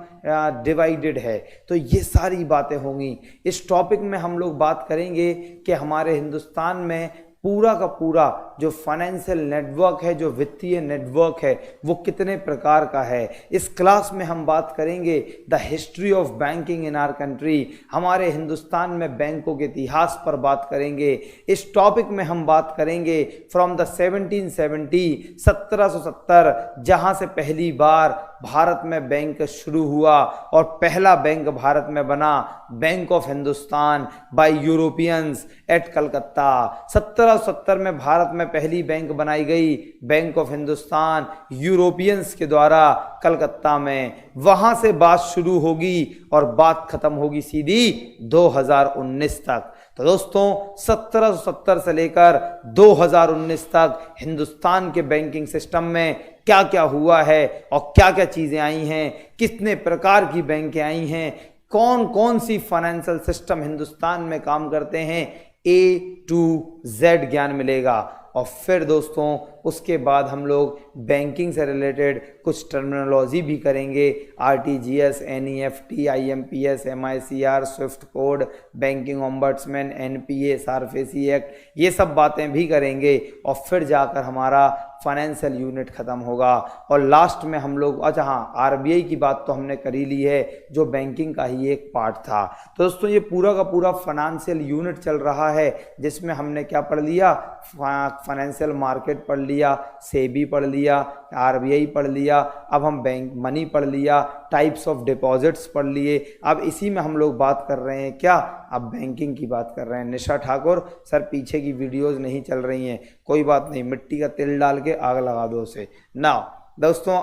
डिवाइडेड है। तो ये सारी बातें होंगी। इस टॉपिक में हम लोग बात करेंगे कि हमारे हिंदुस्तान में पूरा का पूरा जो फाइनेंशियल नेटवर्क है, जो वित्तीय नेटवर्क है, वो कितने प्रकार का है। इस क्लास में हम बात करेंगे the history of banking in our country, हमारे हिंदुस्तान में बैंकों के इतिहास पर बात करेंगे। इस टॉपिक में हम बात करेंगे फ्रॉम द 1770 जहां से पहली बार भारत में बैंक शुरू हुआ और पहला बैंक भारत में बना, bank of Hindustan by Europeans at Calcutta. 1770 में भारत में पहली बैंक बनाई गई, बैंक ऑफ हिंदुस्तान, यूरोपियंस के द्वारा कलकत्ता में। वहां से बात शुरू होगी और बात खत्म होगी सीधी 2019 तक। तो दोस्तों 1770 से लेकर 2019 तक हिंदुस्तान के बैंकिंग सिस्टम में क्या क्या हुआ है और क्या क्या चीजें आई हैं, कितने प्रकार की बैंकें आई हैं, कौन कौन सी फाइनेंशियल सिस्टम हिंदुस्तान में काम करते हैं, A to Z ज्ञान मिलेगा। और फिर दोस्तों उसके बाद हम लोग बैंकिंग से रिलेटेड कुछ टर्मिनोलॉजी भी करेंगे, RTGS, NEFT, IMPS, MICR, Swift code, banking ombudsman, NPA, SARFAESI act, ये सब बातें भी करेंगे। और फिर जाकर हमारा फाइनेंशियल यूनिट खत्म होगा। और लास्ट में हम लोग, अच्छा हाँ, RBI की बात तो हमने कर ही ली है, जो बैंकिंग का ही एक पार्ट था। तो दोस्तों ये पूरा का पूरा फाइनेंशियल यूनिट चल रहा है, जिसमें हमने क्या पढ़ लिया, फाइनेंशियल मार्केट पढ़ लिया, सेबी पढ़ लिया, RBI पढ़ लिया, अब हम बैंक मनी पढ़ लिया, टाइप्स ऑफ डिपॉजिट्स पढ़ लिए। अब इसी में हम लोग बात कर रहे हैं क्या, अब बैंकिंग की बात कर रहे हैं। निशा ठाकुर सर पीछे की वीडियोस नहीं चल रही हैं, कोई बात नहीं, मिट्टी का तेल डाल के आग लगा दो उसे ना। दोस्तों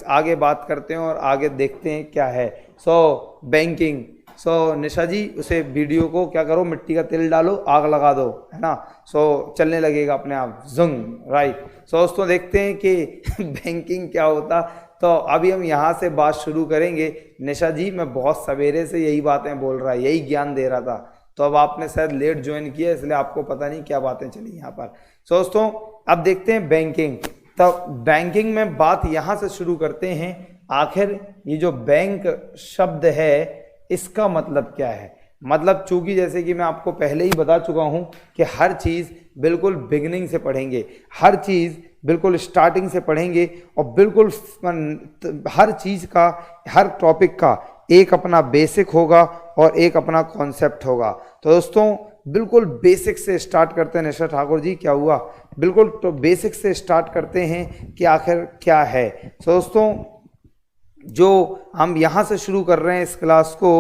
आगे बात करते हैं और आगे देखते हैं क्या है। सो बैंकिंग, निशा जी उसे वीडियो को क्या करो, मिट्टी का तेल डालो, आग लगा दो, है ना। चलने लगेगा अपने आप, जंग, राइट। दोस्तों देखते हैं कि बैंकिंग क्या होता। तो अभी हम यहाँ से बात शुरू करेंगे। निशा जी मैं बहुत सवेरे से यही बातें बोल रहा, यही ज्ञान दे रहा था, तो अब आपने शायद लेट ज्वाइन किया इसलिए आपको पता नहीं क्या बातें चली यहाँ पर। दोस्तों अब देखते हैं बैंकिंग। तो बैंकिंग में बात यहाँ से शुरू करते हैं, आखिर ये जो बैंक शब्द है इसका मतलब क्या है। मतलब चूंकि जैसे कि मैं आपको पहले ही बता चुका हूं कि हर चीज़ बिल्कुल बिगिनिंग से पढ़ेंगे, हर चीज़ बिल्कुल स्टार्टिंग से पढ़ेंगे, और बिल्कुल हर चीज़ का, हर टॉपिक का एक अपना बेसिक होगा और एक अपना कॉन्सेप्ट होगा। तो दोस्तों बिल्कुल बेसिक से स्टार्ट करते हैं। निशा ठाकुर जी क्या हुआ, बिल्कुल तो बेसिक से स्टार्ट करते हैं कि आखिर क्या है। तो दोस्तों जो हम यहाँ से शुरू कर रहे हैं इस क्लास को,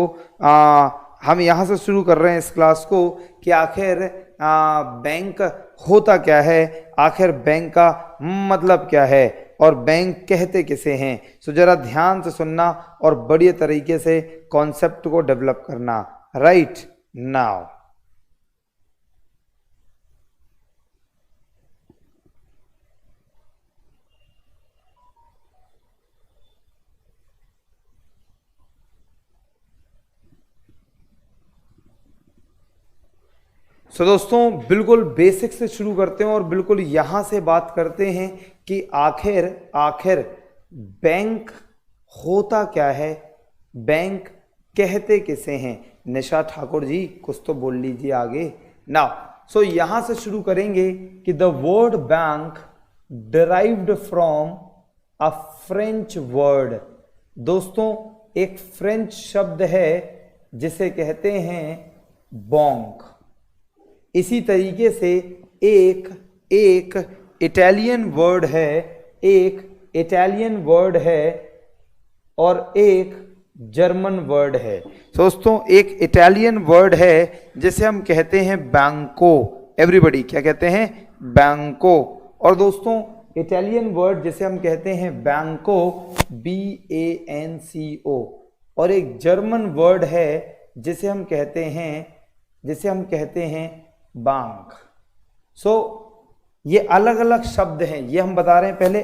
हम यहाँ से शुरू कर रहे हैं इस क्लास को कि आखिर बैंक होता क्या है, आखिर बैंक का मतलब क्या है और बैंक कहते किसे हैं। सो जरा ध्यान से सुनना और बढ़िया तरीके से कॉन्सेप्ट को डेवलप करना। राइट नाउ सो दोस्तों बिल्कुल बेसिक से शुरू करते हैं और बिल्कुल यहाँ से बात करते हैं कि आखिर आखिर बैंक होता क्या है, बैंक कहते किसे हैं। निशा ठाकुर जी कुछ तो बोल लीजिए आगे नाउ। सो यहाँ से शुरू करेंगे कि the word bank derived from a French word. दोस्तों एक फ्रेंच शब्द है जिसे कहते हैं बॉन्क। इसी तरीके से एक इटालियन वर्ड है, एक इटालियन वर्ड है और एक जर्मन वर्ड है। दोस्तों एक इटालियन वर्ड है जिसे हम कहते हैं बैंको। एवरीबॉडी क्या कहते हैं, बैंको। और दोस्तों इटालियन वर्ड जिसे हम कहते हैं बैंको, BANCO। और एक जर्मन वर्ड है जिसे हम कहते हैं बैंक। सो ये अलग अलग शब्द हैं, ये हम बता रहे हैं पहले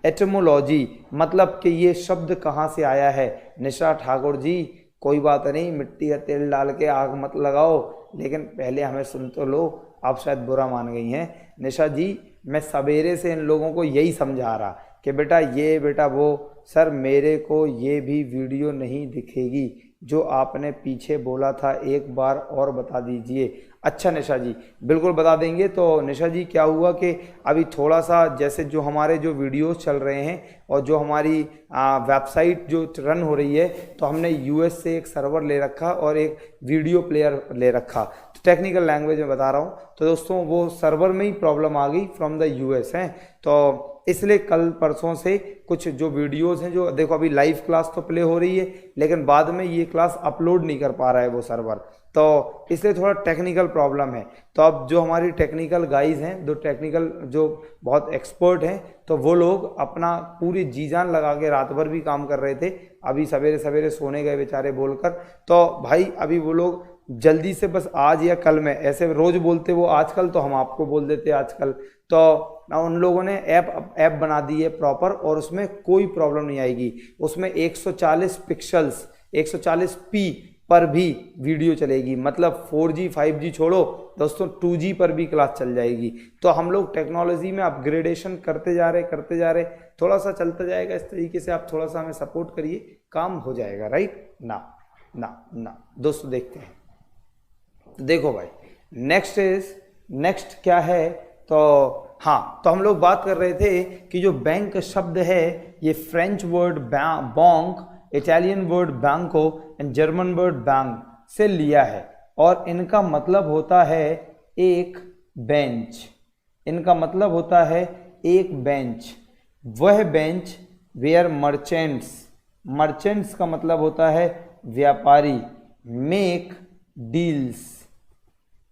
एटमोलॉजी मतलब कि ये शब्द कहाँ से आया है। निशा ठाकुर जी कोई बात नहीं, मिट्टी का तेल डाल के आग मत लगाओ, लेकिन पहले हमें सुन तो लो, आप शायद बुरा मान गई हैं। निशा जी मैं सवेरे से इन लोगों को यही समझा रहा कि बेटा ये बेटा वो। सर मेरे को ये भी वीडियो नहीं दिखेगी जो आपने पीछे बोला था, एक बार और बता दीजिए। अच्छा निशा जी बिल्कुल बता देंगे। तो निशा जी क्या हुआ कि अभी थोड़ा सा जैसे जो हमारे जो वीडियोस चल रहे हैं और जो हमारी वेबसाइट जो रन हो रही है, तो हमने यूएस से एक सर्वर ले रखा और एक वीडियो प्लेयर ले रखा। तो टेक्निकल लैंग्वेज में बता रहा हूँ। तो दोस्तों वो सर्वर में ही प्रॉब्लम आ गई फ्रॉम द यूएस है, तो इसलिए कल परसों से कुछ जो वीडियोस हैं, जो देखो अभी लाइव क्लास तो प्ले हो रही है लेकिन बाद में ये क्लास अपलोड नहीं कर पा रहा है वो सर्वर, तो इसलिए थोड़ा टेक्निकल प्रॉब्लम है। तो अब जो हमारी टेक्निकल गाइज हैं, जो टेक्निकल जो बहुत एक्सपर्ट हैं, तो वो लोग अपना पूरी जी जान लगा के रात भर भी काम कर रहे थे। अभी सवेरे सवेरे सोने गए बेचारे बोलकर। तो भाई अभी वो लोग जल्दी से बस आज या कल में, ऐसे रोज बोलते वो आजकल, तो हम आपको बोल देते आजकल। तो उन लोगों ने ऐप बना दी है प्रॉपर और उसमें कोई प्रॉब्लम नहीं आएगी। उसमें 140 पिक्सल्स 140p पर भी वीडियो चलेगी, मतलब 4G 5G छोड़ो दोस्तों 2G पर भी क्लास चल जाएगी। तो हम लोग टेक्नोलॉजी में अपग्रेडेशन करते जा रहे, थोड़ा सा चलता जाएगा इस तरीके से। आप थोड़ा सा हमें सपोर्ट करिए, काम हो जाएगा। राइट ना दोस्तों देखते हैं। तो देखो भाई नेक्स्ट क्या है। तो हाँ, तो हम लोग बात कर रहे थे कि जो बैंक शब्द है ये फ्रेंच वर्ड बॉन्क, इटालियन वर्ड बैंको एंड जर्मन वर्ड बैंक से लिया है और इनका मतलब होता है एक बेंच। इनका मतलब होता है एक बेंच, वह बेंच वेयर मर्चेंट्स का मतलब होता है व्यापारी, मेक डील्स।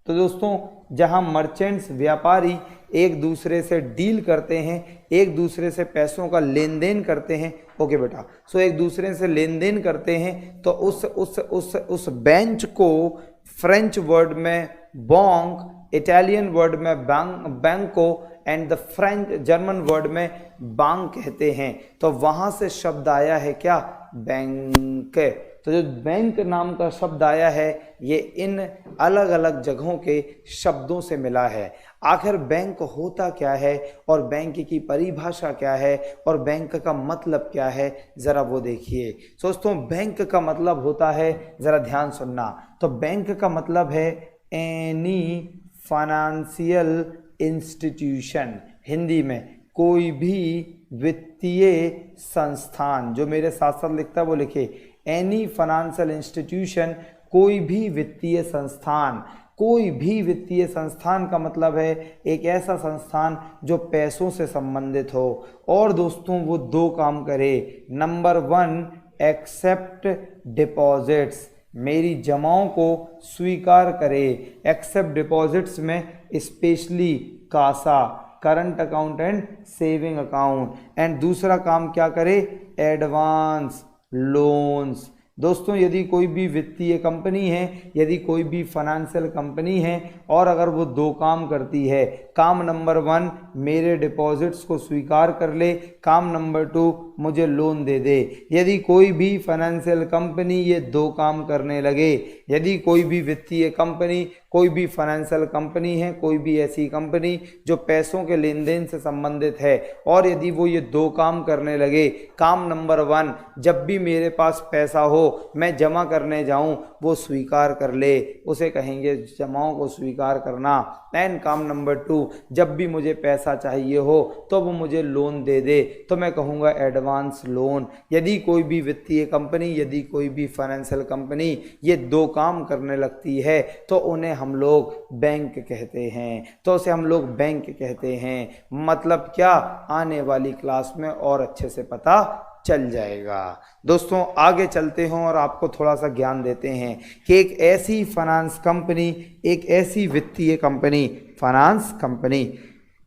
तो दोस्तों जहां मर्चेंट्स व्यापारी एक दूसरे से डील करते हैं, एक दूसरे से पैसों का लेन देन करते हैं। ओके बेटा, सो एक दूसरे से लेन देन करते हैं, तो उस बेंच को फ्रेंच वर्ड में बॉन्क, इटालियन वर्ड में बैंको and the French German word में बैंक कहते हैं। तो वहां से शब्द आया है क्या, बैंक। तो जो बैंक नाम का शब्द आया है ये इन अलग अलग जगहों के शब्दों से मिला है। आखिर बैंक होता क्या है और बैंक की परिभाषा क्या है और बैंक का मतलब क्या है, जरा वो देखिए। दोस्तों बैंक का मतलब होता है, जरा ध्यान सुनना, तो बैंक का मतलब है एनी फाइनेंशियल इंस्टीट्यूशन, हिंदी में कोई भी वित्तीय संस्थान। जो मेरे साथ साथ लिखता है वो लिखे, एनी फाइनेंशियल इंस्टीट्यूशन, कोई भी वित्तीय संस्थान, कोई भी वित्तीय संस्थान का मतलब है एक ऐसा संस्थान जो पैसों से संबंधित हो और दोस्तों वो दो काम करे। नंबर 1, एक्सेप्ट डिपॉजिट्स, मेरी जमाओं को स्वीकार करे। एक्सेप्ट डिपॉजिट्स में specially CASA, current account and saving account. And दूसरा काम क्या करे, एडवांस लोन्स। दोस्तों यदि कोई भी वित्तीय कंपनी है, यदि कोई भी फाइनेंशियल कंपनी है और अगर वो दो काम करती है, काम नंबर 1 मेरे डिपॉजिट्स को स्वीकार कर ले, काम नंबर 2 मुझे लोन दे दे। यदि कोई भी फाइनेंशियल कंपनी ये दो काम करने लगे, यदि कोई भी वित्तीय कंपनी, कोई भी फाइनेंशियल कंपनी है, कोई भी ऐसी कंपनी जो पैसों के लेन देन से संबंधित है और यदि वो ये दो काम करने लगे, काम नंबर 1 जब भी मेरे पास पैसा हो मैं जमा करने जाऊं वो स्वीकार कर ले, उसे कहेंगे जमाओं को स्वीकार करना। एंड काम नंबर 2 जब भी मुझे पैसा चाहिए हो तो वो मुझे लोन दे दे, तो मैं कहूँगा एडवांस लोन। यदि कोई भी वित्तीय कंपनी, यदि कोई भी फाइनेंशियल कंपनी ये दो काम करने लगती है तो उन्हें हम लोग बैंक कहते हैं, तो उसे हम लोग बैंक कहते हैं। मतलब क्या, आने वाली क्लास में और अच्छे से पता चल जाएगा। दोस्तों आगे चलते हैं और आपको थोड़ा सा ज्ञान देते हैं कि एक ऐसी फाइनेंस कंपनी, एक ऐसी वित्तीय कंपनी, फाइनेंस कंपनी,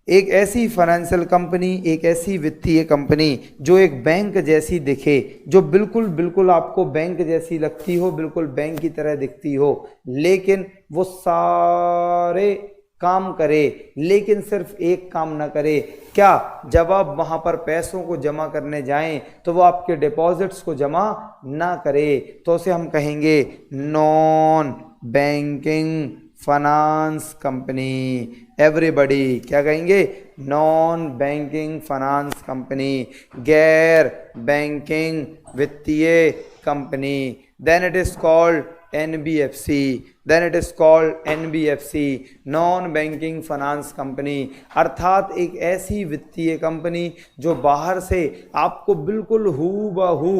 एक ऐसी फाइनेंशियल कंपनी, एक ऐसी वित्तीय कंपनी जो एक बैंक जैसी दिखे, जो बिल्कुल बिल्कुल आपको बैंक जैसी लगती हो, बिल्कुल बैंक की तरह दिखती हो, लेकिन वो सारे काम करे लेकिन सिर्फ एक काम ना करे। क्या, जब आप वहाँ पर पैसों को जमा करने जाएं तो वो आपके डिपॉजिट्स को जमा ना करे, तो उसे हम कहेंगे non banking finance company. Everybody क्या कहेंगे, नॉन बैंकिंग फाइनेंस कंपनी, गैर बैंकिंग वित्तीय कंपनी। Then it is called NBFC, then it is called NBFC, non banking finance company. अर्थात एक ऐसी वित्तीय कंपनी जो बाहर से आपको बिल्कुल हूबहू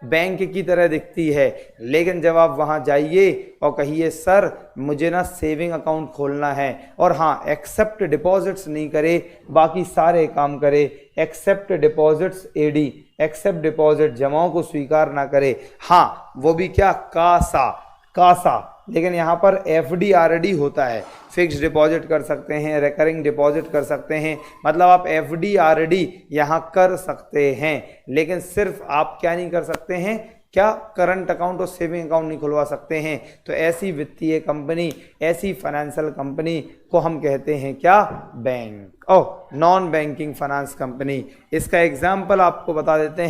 बैंक की तरह दिखती है, लेकिन जब आप वहाँ जाइए और कहिए सर मुझे ना सेविंग अकाउंट खोलना है, और हाँ एक्सेप्ट डिपॉजिट्स नहीं करे, बाकी सारे काम करे, accept deposits AD, except deposit जमाओं को स्वीकार ना करे, हाँ वो भी क्या, कासा, लेकिन यहाँ पर FD RD होता है, फिक्स डिपॉजिट कर सकते हैं, रिकरिंग डिपॉजिट कर सकते हैं, मतलब आप FD RD यहाँ कर सकते हैं, लेकिन सिर्फ आप क्या नहीं कर सकते हैं, क्या, करंट अकाउंट और सेविंग अकाउंट नहीं खुलवा सकते हैं। तो ऐसी वित्तीय कंपनी, ऐसी फाइनेंशियल कंपनी को हम कहते हैं क्या, bank, non banking finance company. इसका एग्जाम्पल आपको बता देते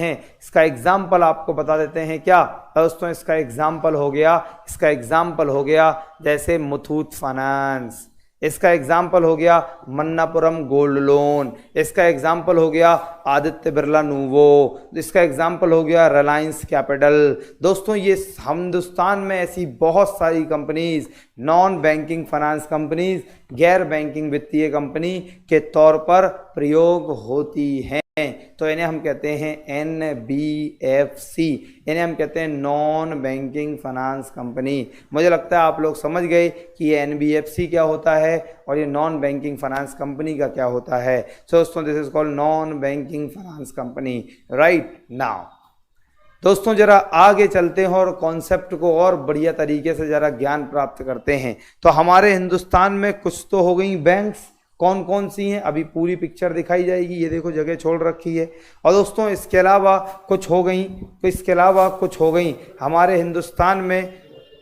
हैं, क्या दोस्तों, इसका एग्जाम्पल हो गया जैसे मुथूट फाइनेंस, इसका एग्जाम्पल हो गया मन्नापुरम गोल्ड लोन, इसका एग्जाम्पल हो गया आदित्य बिरला नूवो, इसका एग्जाम्पल हो गया रिलायंस कैपिटल। दोस्तों ये हिंदुस्तान में ऐसी बहुत सारी companies, non banking finance companies, गैर बैंकिंग वित्तीय कंपनी के तौर पर प्रयोग होती हैं, तो इन्हें हम कहते हैं NBFC, इन्हें हम कहते हैं नॉन बैंकिंग फाइनेंस कंपनी। मुझे लगता है आप लोग समझ गए कि ये NBFC क्या होता है और ये नॉन बैंकिंग फाइनेंस कंपनी का क्या होता है। सो दोस्तों this is called non banking finance company right now. दोस्तों जरा आगे चलते हैं और कॉन्सेप्ट को और बढ़िया तरीके से जरा ज्ञान प्राप्त करते हैं। तो हमारे हिंदुस्तान में कुछ तो हो गई बैंक्स, कौन कौन सी हैं अभी पूरी पिक्चर दिखाई जाएगी, ये देखो जगह छोड़ रखी है। और दोस्तों इसके अलावा कुछ हो गई, हमारे हिंदुस्तान में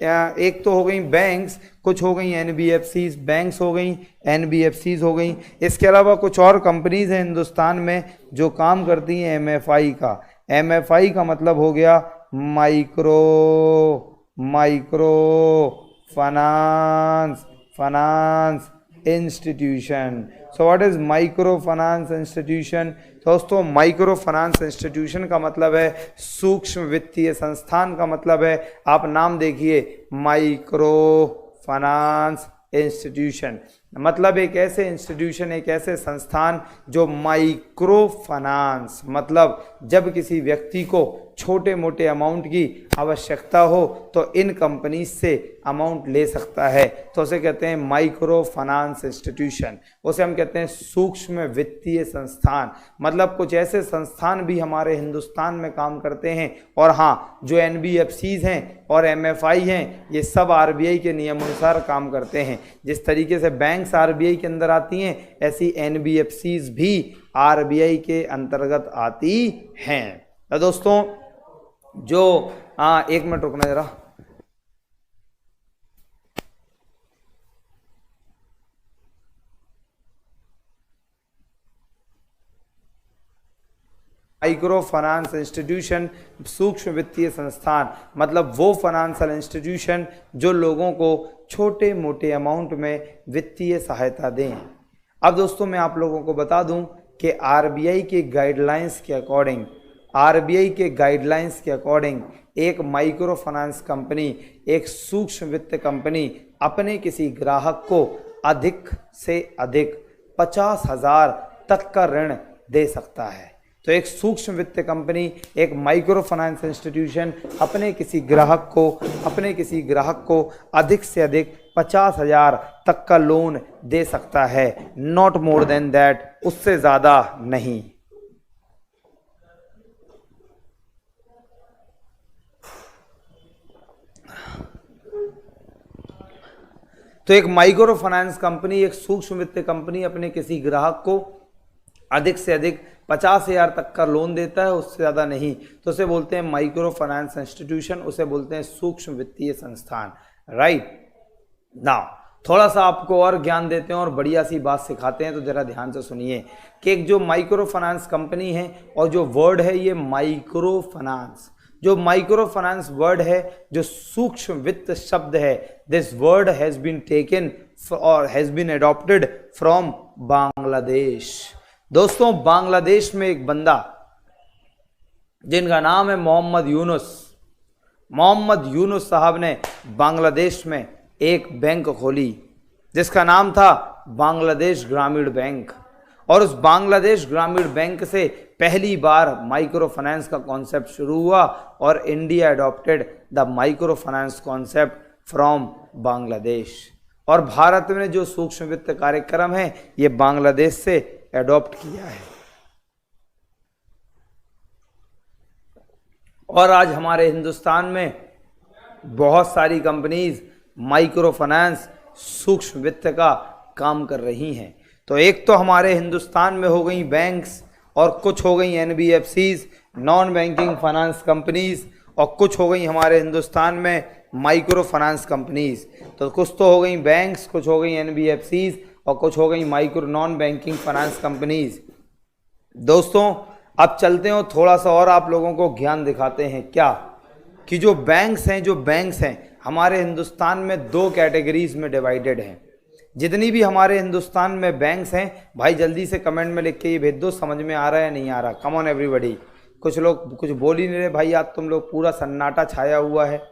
एक तो हो गई बैंक्स, कुछ हो गई NBFCs, बैंक्स हो गई, NBFCs हो गई। इसके अलावा कुछ और कंपनीज हैं हिंदुस्तान में जो काम करती हैं MFI का। MFI का मतलब हो गया micro finance institution. So what is micro finance institution? दोस्तों माइक्रो फाइनेंस इंस्टीट्यूशन का मतलब है सूक्ष्म वित्तीय संस्थान का मतलब है, आप नाम देखिए माइक्रो फाइनेंस इंस्टीट्यूशन, मतलब एक ऐसे इंस्टीट्यूशन, एक ऐसे संस्थान जो माइक्रो फाइनेंस, मतलब जब किसी व्यक्ति को छोटे मोटे अमाउंट की आवश्यकता हो तो इन कंपनी से अमाउंट ले सकता है, तो उसे कहते हैं माइक्रो फाइनेंस इंस्टीट्यूशन, उसे हम कहते हैं सूक्ष्म वित्तीय संस्थान। मतलब कुछ ऐसे संस्थान भी हमारे हिंदुस्तान में काम करते हैं। और हाँ, जो एनबीएफसीज हैं और एमएफआई हैं, ये सब आरबीआई के नियमानुसार काम करते हैं। जिस तरीके से बैंक्स आरबीआई के अंदर आती हैं, ऐसी एनबीएफसीज भी आरबीआई के अंतर्गत आती हैं। तो दोस्तों जो एक मिनट रुकना जरा। माइक्रो फाइनेंस इंस्टीट्यूशन, सूक्ष्म वित्तीय संस्थान, मतलब वो फाइनेंशियल इंस्टीट्यूशन जो लोगों को छोटे मोटे अमाउंट में वित्तीय सहायता दें। अब दोस्तों मैं आप लोगों को बता दूं कि आरबीआई के गाइडलाइंस के अकॉर्डिंग एक माइक्रो फाइनेंस कंपनी, एक सूक्ष्म वित्त कंपनी अपने किसी ग्राहक को अधिक से अधिक 50,000 तक का ऋण दे सकता है। तो एक सूक्ष्म वित्त कंपनी, एक माइक्रो फाइनेंस इंस्टीट्यूशन अपने किसी ग्राहक को अधिक से अधिक 50,000 तक का लोन दे सकता है, नॉट मोर देन दैट, उससे ज़्यादा नहीं। तो एक माइक्रो फाइनेंस कंपनी, एक सूक्ष्म वित्त कंपनी अपने किसी ग्राहक को अधिक से अधिक 50,000 तक का लोन देता है, उससे ज़्यादा नहीं, तो उसे बोलते हैं माइक्रो फाइनेंस इंस्टीट्यूशन, उसे बोलते हैं सूक्ष्म वित्तीय संस्थान। राइट नाउ थोड़ा सा आपको और ज्ञान देते हैं और बढ़िया सी बात सिखाते हैं, तो जरा ध्यान से सुनिए कि एक जो माइक्रो फाइनेंस कंपनी है और जो वर्ड है ये माइक्रो फाइनेंस, जो माइक्रो फाइनेंस वर्ड है, जो सूक्ष्म वित्त शब्द है, this word has been taken और has been adopted from Bangladesh. दोस्तों बांग्लादेश में एक बंदा जिनका नाम है मोहम्मद यूनुस साहब ने बांग्लादेश में एक बैंक खोली जिसका नाम था बांग्लादेश ग्रामीण बैंक। और उस बांग्लादेश ग्रामीण बैंक से पहली बार माइक्रो फाइनेंस का कॉन्सेप्ट शुरू हुआ और India adopted the micro finance concept from Bangladesh. और भारत में जो सूक्ष्म वित्त कार्यक्रम है ये बांग्लादेश से एडॉप्ट किया है। और आज हमारे हिंदुस्तान में बहुत सारी कंपनीज माइक्रो फाइनेंस, सूक्ष्म वित्त का काम कर रही हैं। तो एक तो हमारे हिंदुस्तान में हो गई बैंक्स और कुछ हो गई NBFCs, non banking finance companies, और कुछ हो गई हमारे हिंदुस्तान में माइक्रो फाइनेंस कंपनीज। तो कुछ तो हो गई बैंक्स, कुछ हो गई एनबीएफसीज और कुछ हो गई micro non banking finance companies. दोस्तों अब चलते हैं थोड़ा सा और आप लोगों को ज्ञान दिखाते हैं क्या कि जो बैंक्स हैं हमारे हिंदुस्तान में दो कैटेगरीज में डिवाइडेड हैं। जितनी भी हमारे हिंदुस्तान में बैंक्स हैं, भाई जल्दी से कमेंट में लिख के ये भेज दो समझ में आ रहा है नहीं आ रहा। कम ऑन एवरीबॉडी, कुछ लोग कुछ बोल ही नहीं रहे भाई, आज तुम लोग पूरा सन्नाटा छाया हुआ है।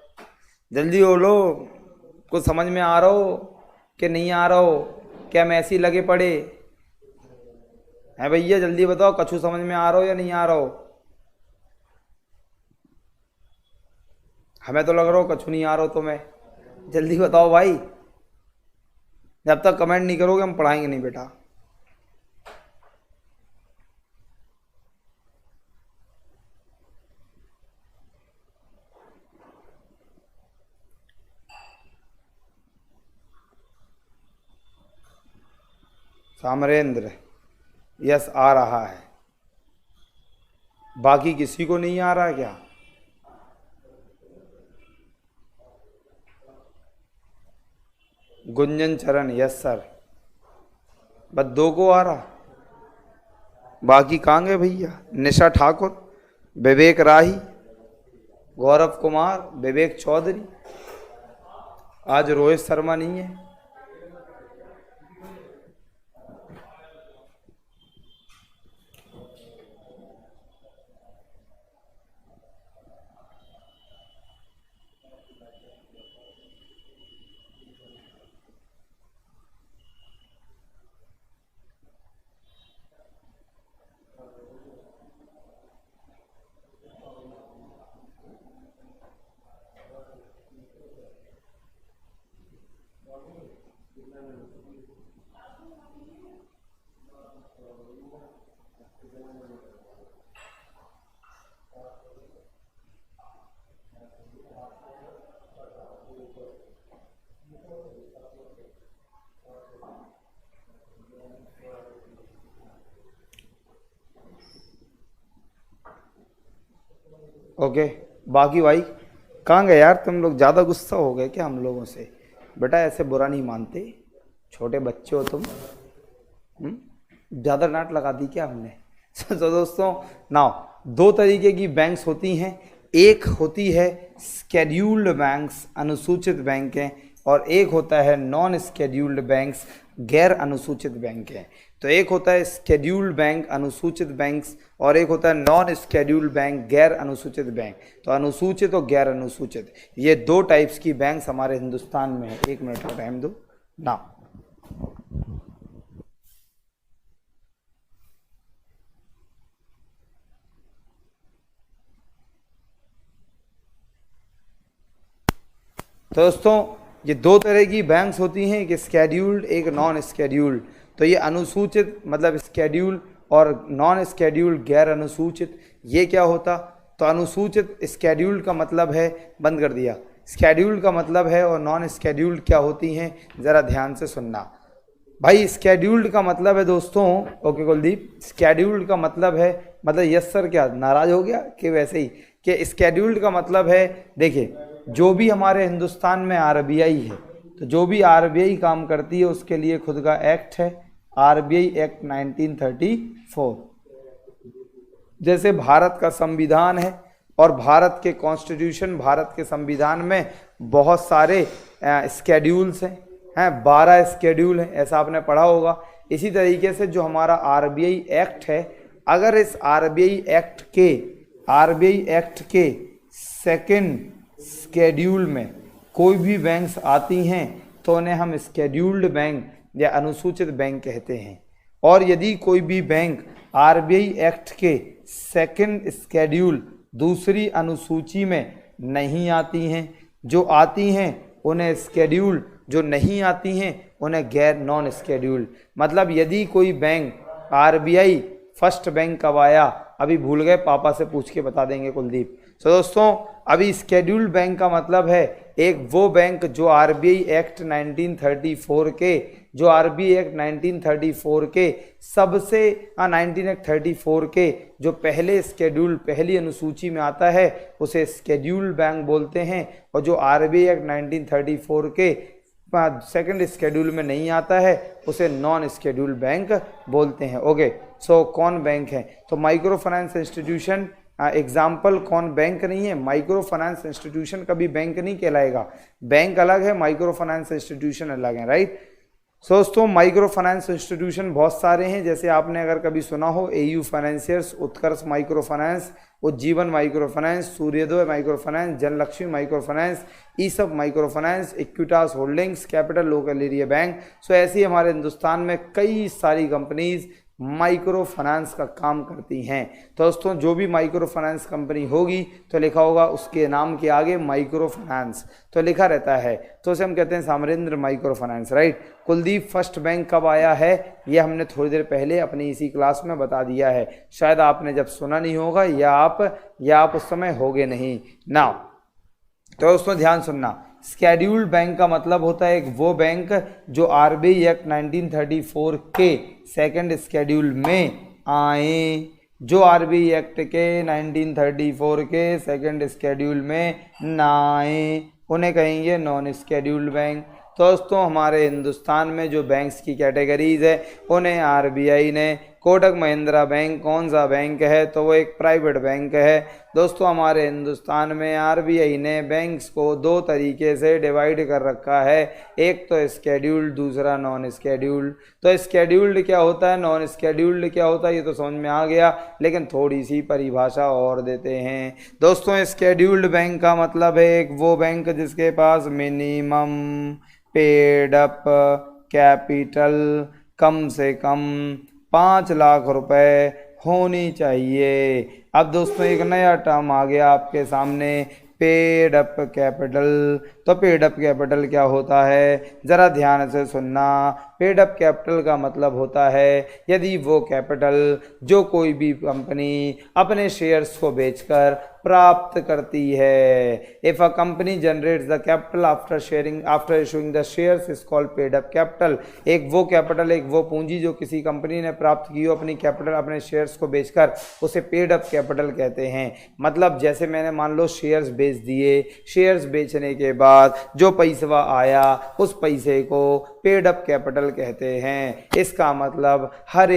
जल्दी बोलो, कुछ समझ में आ रहा हो कि नहीं आ रहा हो, क्या हम ऐसे ही लगे पड़े हैं? भैया जल्दी बताओ, कछु समझ में आ रहा हो या नहीं आ रहा हो? हमें तो लग रहा हो कछु नहीं आ रहा हो तुम्हें, जल्दी बताओ भाई। जब तक कमेंट नहीं करोगे हम पढ़ाएंगे नहीं बेटा। सामरेंद्र यस आ रहा है, बाकी किसी को नहीं आ रहा क्या? गुंजन चरण यस सर, बस दो को आ रहा, बाकी कहाँ गए भैया? निशा ठाकुर, विवेक राही, गौरव कुमार, विवेक चौधरी, आज रोहित शर्मा नहीं है। ओके, बाकी भाई कहाँ गए यार तुम लोग, ज़्यादा गुस्सा हो गए क्या हम लोगों से? बेटा ऐसे बुरा नहीं मानते, छोटे बच्चे हो तुम। ज़्यादा डांट लगा दी क्या हमने? तो दोस्तों नाउ, दो तरीके की बैंक्स होती हैं। एक होती है स्केड्यूल्ड बैंक्स, अनुसूचित बैंकें, और एक होता है नॉन स्केड्यूल्ड बैंक्स, गैर अनुसूचित बैंकें। तो एक होता है स्केड्यूल्ड बैंक, अनुसूचित बैंक्स, और एक होता है नॉन स्केड्यूल्ड बैंक, गैर अनुसूचित बैंक। तो अनुसूचित और गैर अनुसूचित, ये दो टाइप्स की बैंक्स हमारे हिंदुस्तान में है। 1 मिनट का टाइम दो ना। तो दोस्तों ये दो तरह की बैंक्स होती हैं, एक स्केड्यूल्ड एक नॉन स्केड्यूल्ड। तो ये अनुसूचित मतलब स्केड्यूल और नॉन स्केड्यूल्ड गैर अनुसूचित, ये क्या होता? तो अनुसूचित स्केड्यूल्ड का मतलब है, बंद कर दिया, स्केड्यूल्ड का मतलब है, और नॉन स्केड्यूल्ड क्या होती हैं ज़रा ध्यान से सुनना भाई। स्केड्यूल्ड का मतलब है दोस्तों, ओके कुलदीप, स्केड्यूल्ड का मतलब है, मतलब यस सर क्या नाराज हो गया कि वैसे ही, कि स्केड्यूल्ड का मतलब है, देखिए जो भी हमारे हिंदुस्तान में आरबीआई है, तो जो भी आरबीआई काम करती है उसके लिए खुद का एक्ट है, आरबीआई एक्ट 1934। जैसे भारत का संविधान है और भारत के कॉन्स्टिट्यूशन, भारत के संविधान में बहुत सारे स्केड्यूल्स हैं, 12 स्केड्यूल हैं, ऐसा आपने पढ़ा होगा। इसी तरीके से जो हमारा आरबीआई एक्ट है, अगर इस आरबीआई एक्ट के सेकंड स्केड्यूल में कोई भी बैंक्स आती हैं तो उन्हें हम स्केड्यूल्ड बैंक या अनुसूचित बैंक कहते हैं। और यदि कोई भी बैंक आरबीआई एक्ट के सेकंड स्केड्यूल दूसरी अनुसूची में नहीं आती हैं, जो आती हैं उन्हें स्केड्यूल, जो नहीं आती हैं उन्हें गैर नॉन स्केड्यूल्ड। मतलब यदि कोई बैंक आरबीआई फर्स्ट बैंक कब आया, अभी भूल गए, पापा से पूछ के बता देंगे कुलदीप। तो दोस्तों अभी स्केड्यूल्ड बैंक का मतलब है एक वो बैंक जो आरबीआई एक्ट 1934 के, जो आरबीआई एक्ट 1934 के सबसे 1934 के जो पहले स्केड्यूल, पहली अनुसूची में आता है उसे स्केड्यूल्ड बैंक बोलते हैं, और जो आरबीआई एक्ट 1934 के सेकंड स्केड्यूल में नहीं आता है उसे नॉन स्केड्यूल बैंक बोलते हैं। ओके, सो कौन बैंक है? तो माइक्रो फाइनेंस इंस्टीट्यूशन एग्जाम्पल, कौन बैंक नहीं है? माइक्रो फाइनेंस इंस्टीट्यूशन कभी बैंक नहीं कहलाएगा, बैंक अलग है, माइक्रो फाइनेंस इंस्टीट्यूशन अलग है, राइट। दोस्तों माइक्रो फाइनेंस इंस्टीट्यूशन बहुत सारे हैं, जैसे आपने अगर कभी सुना हो AU financiers, Utkarsh micro finance, Ujjivan micro finance, Suryoday micro finance, Janalakshmi micro finance, ई सब micro finance, Equitas holdings, capital local area bank. So ऐसी हमारे हिंदुस्तान में कई सारी कंपनीज माइक्रो फाइनेंस का काम करती हैं। तो दोस्तों जो भी माइक्रो फाइनेंस कंपनी होगी तो लिखा होगा उसके नाम के आगे माइक्रो फाइनेंस, तो लिखा रहता है, तो उसे हम कहते हैं Samarendra micro finance, right. Kuldeep first bank कब आया है ये हमने थोड़ी देर पहले अपनी इसी क्लास में बता दिया है, शायद आपने जब सुना नहीं होगा या आप उस समय होगे नहीं ना। तो दोस्तों ध्यान सुनना, स्केड्यूल्ड बैंक का मतलब होता है एक वो बैंक जो आरबीआई एक्ट 1934 के सेकंड स्केड्यूल में आए, जो आरबीआई एक्ट के 1934 के सेकंड स्केड्यूल में ना आए उन्हें कहेंगे नॉन स्केड्यूल्ड बैंक। तो दोस्तों हमारे हिंदुस्तान में जो बैंक्स की कैटेगरीज है उन्हें आरबीआई ने, कोटक महिंद्रा बैंक कौन सा बैंक है? तो वो एक प्राइवेट बैंक है। दोस्तों हमारे हिंदुस्तान में आरबीआई ने बैंक्स को दो तरीके से डिवाइड कर रखा है, एक तो स्केड्यूल्ड, दूसरा नॉन स्केड्यूल्ड। तो स्केड्यूल्ड क्या होता है, नॉन स्केड्यूल्ड क्या होता है, ये तो समझ में आ गया, लेकिन थोड़ी सी परिभाषा और देते हैं। दोस्तों स्केड्यूल्ड बैंक का मतलब है एक वो बैंक जिसके पास मिनिमम पेड अप कैपिटल कम से कम 5 लाख रुपए होनी चाहिए। अब दोस्तों एक नया टर्म आ गया आपके सामने, पेड अप कैपिटल। तो पेड अप कैपिटल क्या होता है, ज़रा ध्यान से सुनना। पेड अप कैपिटल का मतलब होता है यदि वो कैपिटल जो कोई भी कंपनी अपने शेयर्स को बेचकर प्राप्त करती है। If a company generates the capital after issuing the shares is called paid up capital. एक वो कैपिटल, एक वो पूंजी जो किसी कंपनी ने प्राप्त की हो अपनी कैपिटल, अपने शेयर्स को बेचकर, उसे पेड अप कैपिटल कहते हैं। मतलब जैसे मैंने मान लो शेयर्स बेच दिए, शेयर्स बेचने के बाद जो पैसा आया उस पैसे को पेड अप कैपिटल कहते हैं। इसका मतलब हर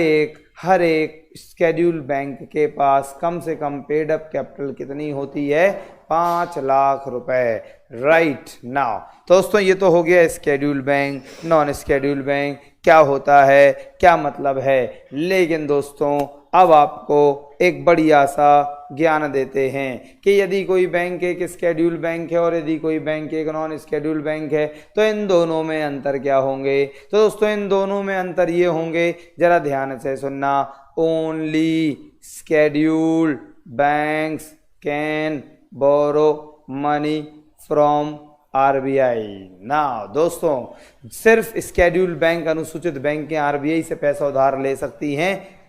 एक स्केड्यूल बैंक के पास कम से कम पेड अप कैपिटल कितनी होती है? 5 लाख रुपए। राइट नाउ दोस्तों, ये तो हो गया schedule bank. Non schedule bank क्या होता है, क्या मतलब है। लेकिन दोस्तों अब आपको एक बढ़िया सा ज्ञान देते हैं कि यदि कोई बैंक एक स्केड्यूल बैंक है और यदि कोई बैंक एक नॉन स्केड्यूल बैंक है तो इन दोनों में अंतर क्या होंगे। तो दोस्तों इन दोनों में अंतर ये होंगे, जरा ध्यान से सुनना। Only scheduled banks can borrow money from RBI. ना दोस्तों, सिर्फ स्केड्यूल्ड बैंक, अनुसूचित बैंकें आरबीआई से पैसा उधार ले सकती हैं।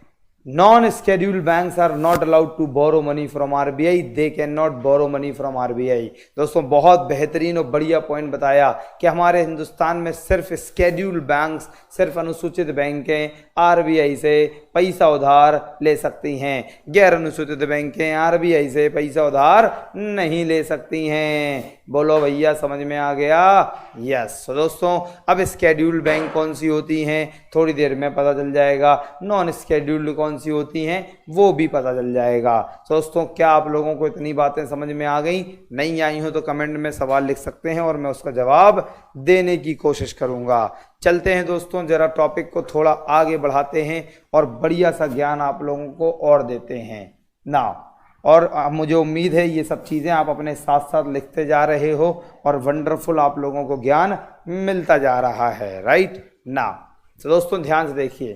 Non scheduled banks are not allowed to borrow money from RBI, they cannot borrow money from RBI। दोस्तों बहुत बेहतरीन और बढ़िया पॉइंट बताया कि हमारे हिंदुस्तान में सिर्फ scheduled banks, सिर्फ अनुसूचित बैंकें आरबीआई से पैसा उधार ले सकती हैं, गैर अनुसूचित बैंकें आरबीआई से पैसा उधार नहीं ले सकती हैं। बोलो भैया समझ में आ गया? यस। तो दोस्तों अब स्केड्यूल्ड बैंक कौन सी होती हैं थोड़ी देर में पता चल जाएगा, नॉन स्केड्यूल्ड कौन सी होती हैं वो भी पता चल जाएगा। दोस्तों क्या आप लोगों को इतनी बातें समझ में आ गई? नहीं आई हो तो कमेंट में सवाल लिख सकते हैं और मैं उसका जवाब देने की कोशिश करूंगा। चलते हैं दोस्तों, जरा टॉपिक को थोड़ा आगे बढ़ाते हैं और बढ़िया सा ज्ञान आप लोगों को और देते हैं ना। और मुझे उम्मीद है ये सब चीज़ें आप अपने साथ साथ लिखते जा रहे हो और वंडरफुल आप लोगों को ज्ञान मिलता जा रहा है। राइट ना। तो दोस्तों ध्यान से देखिए,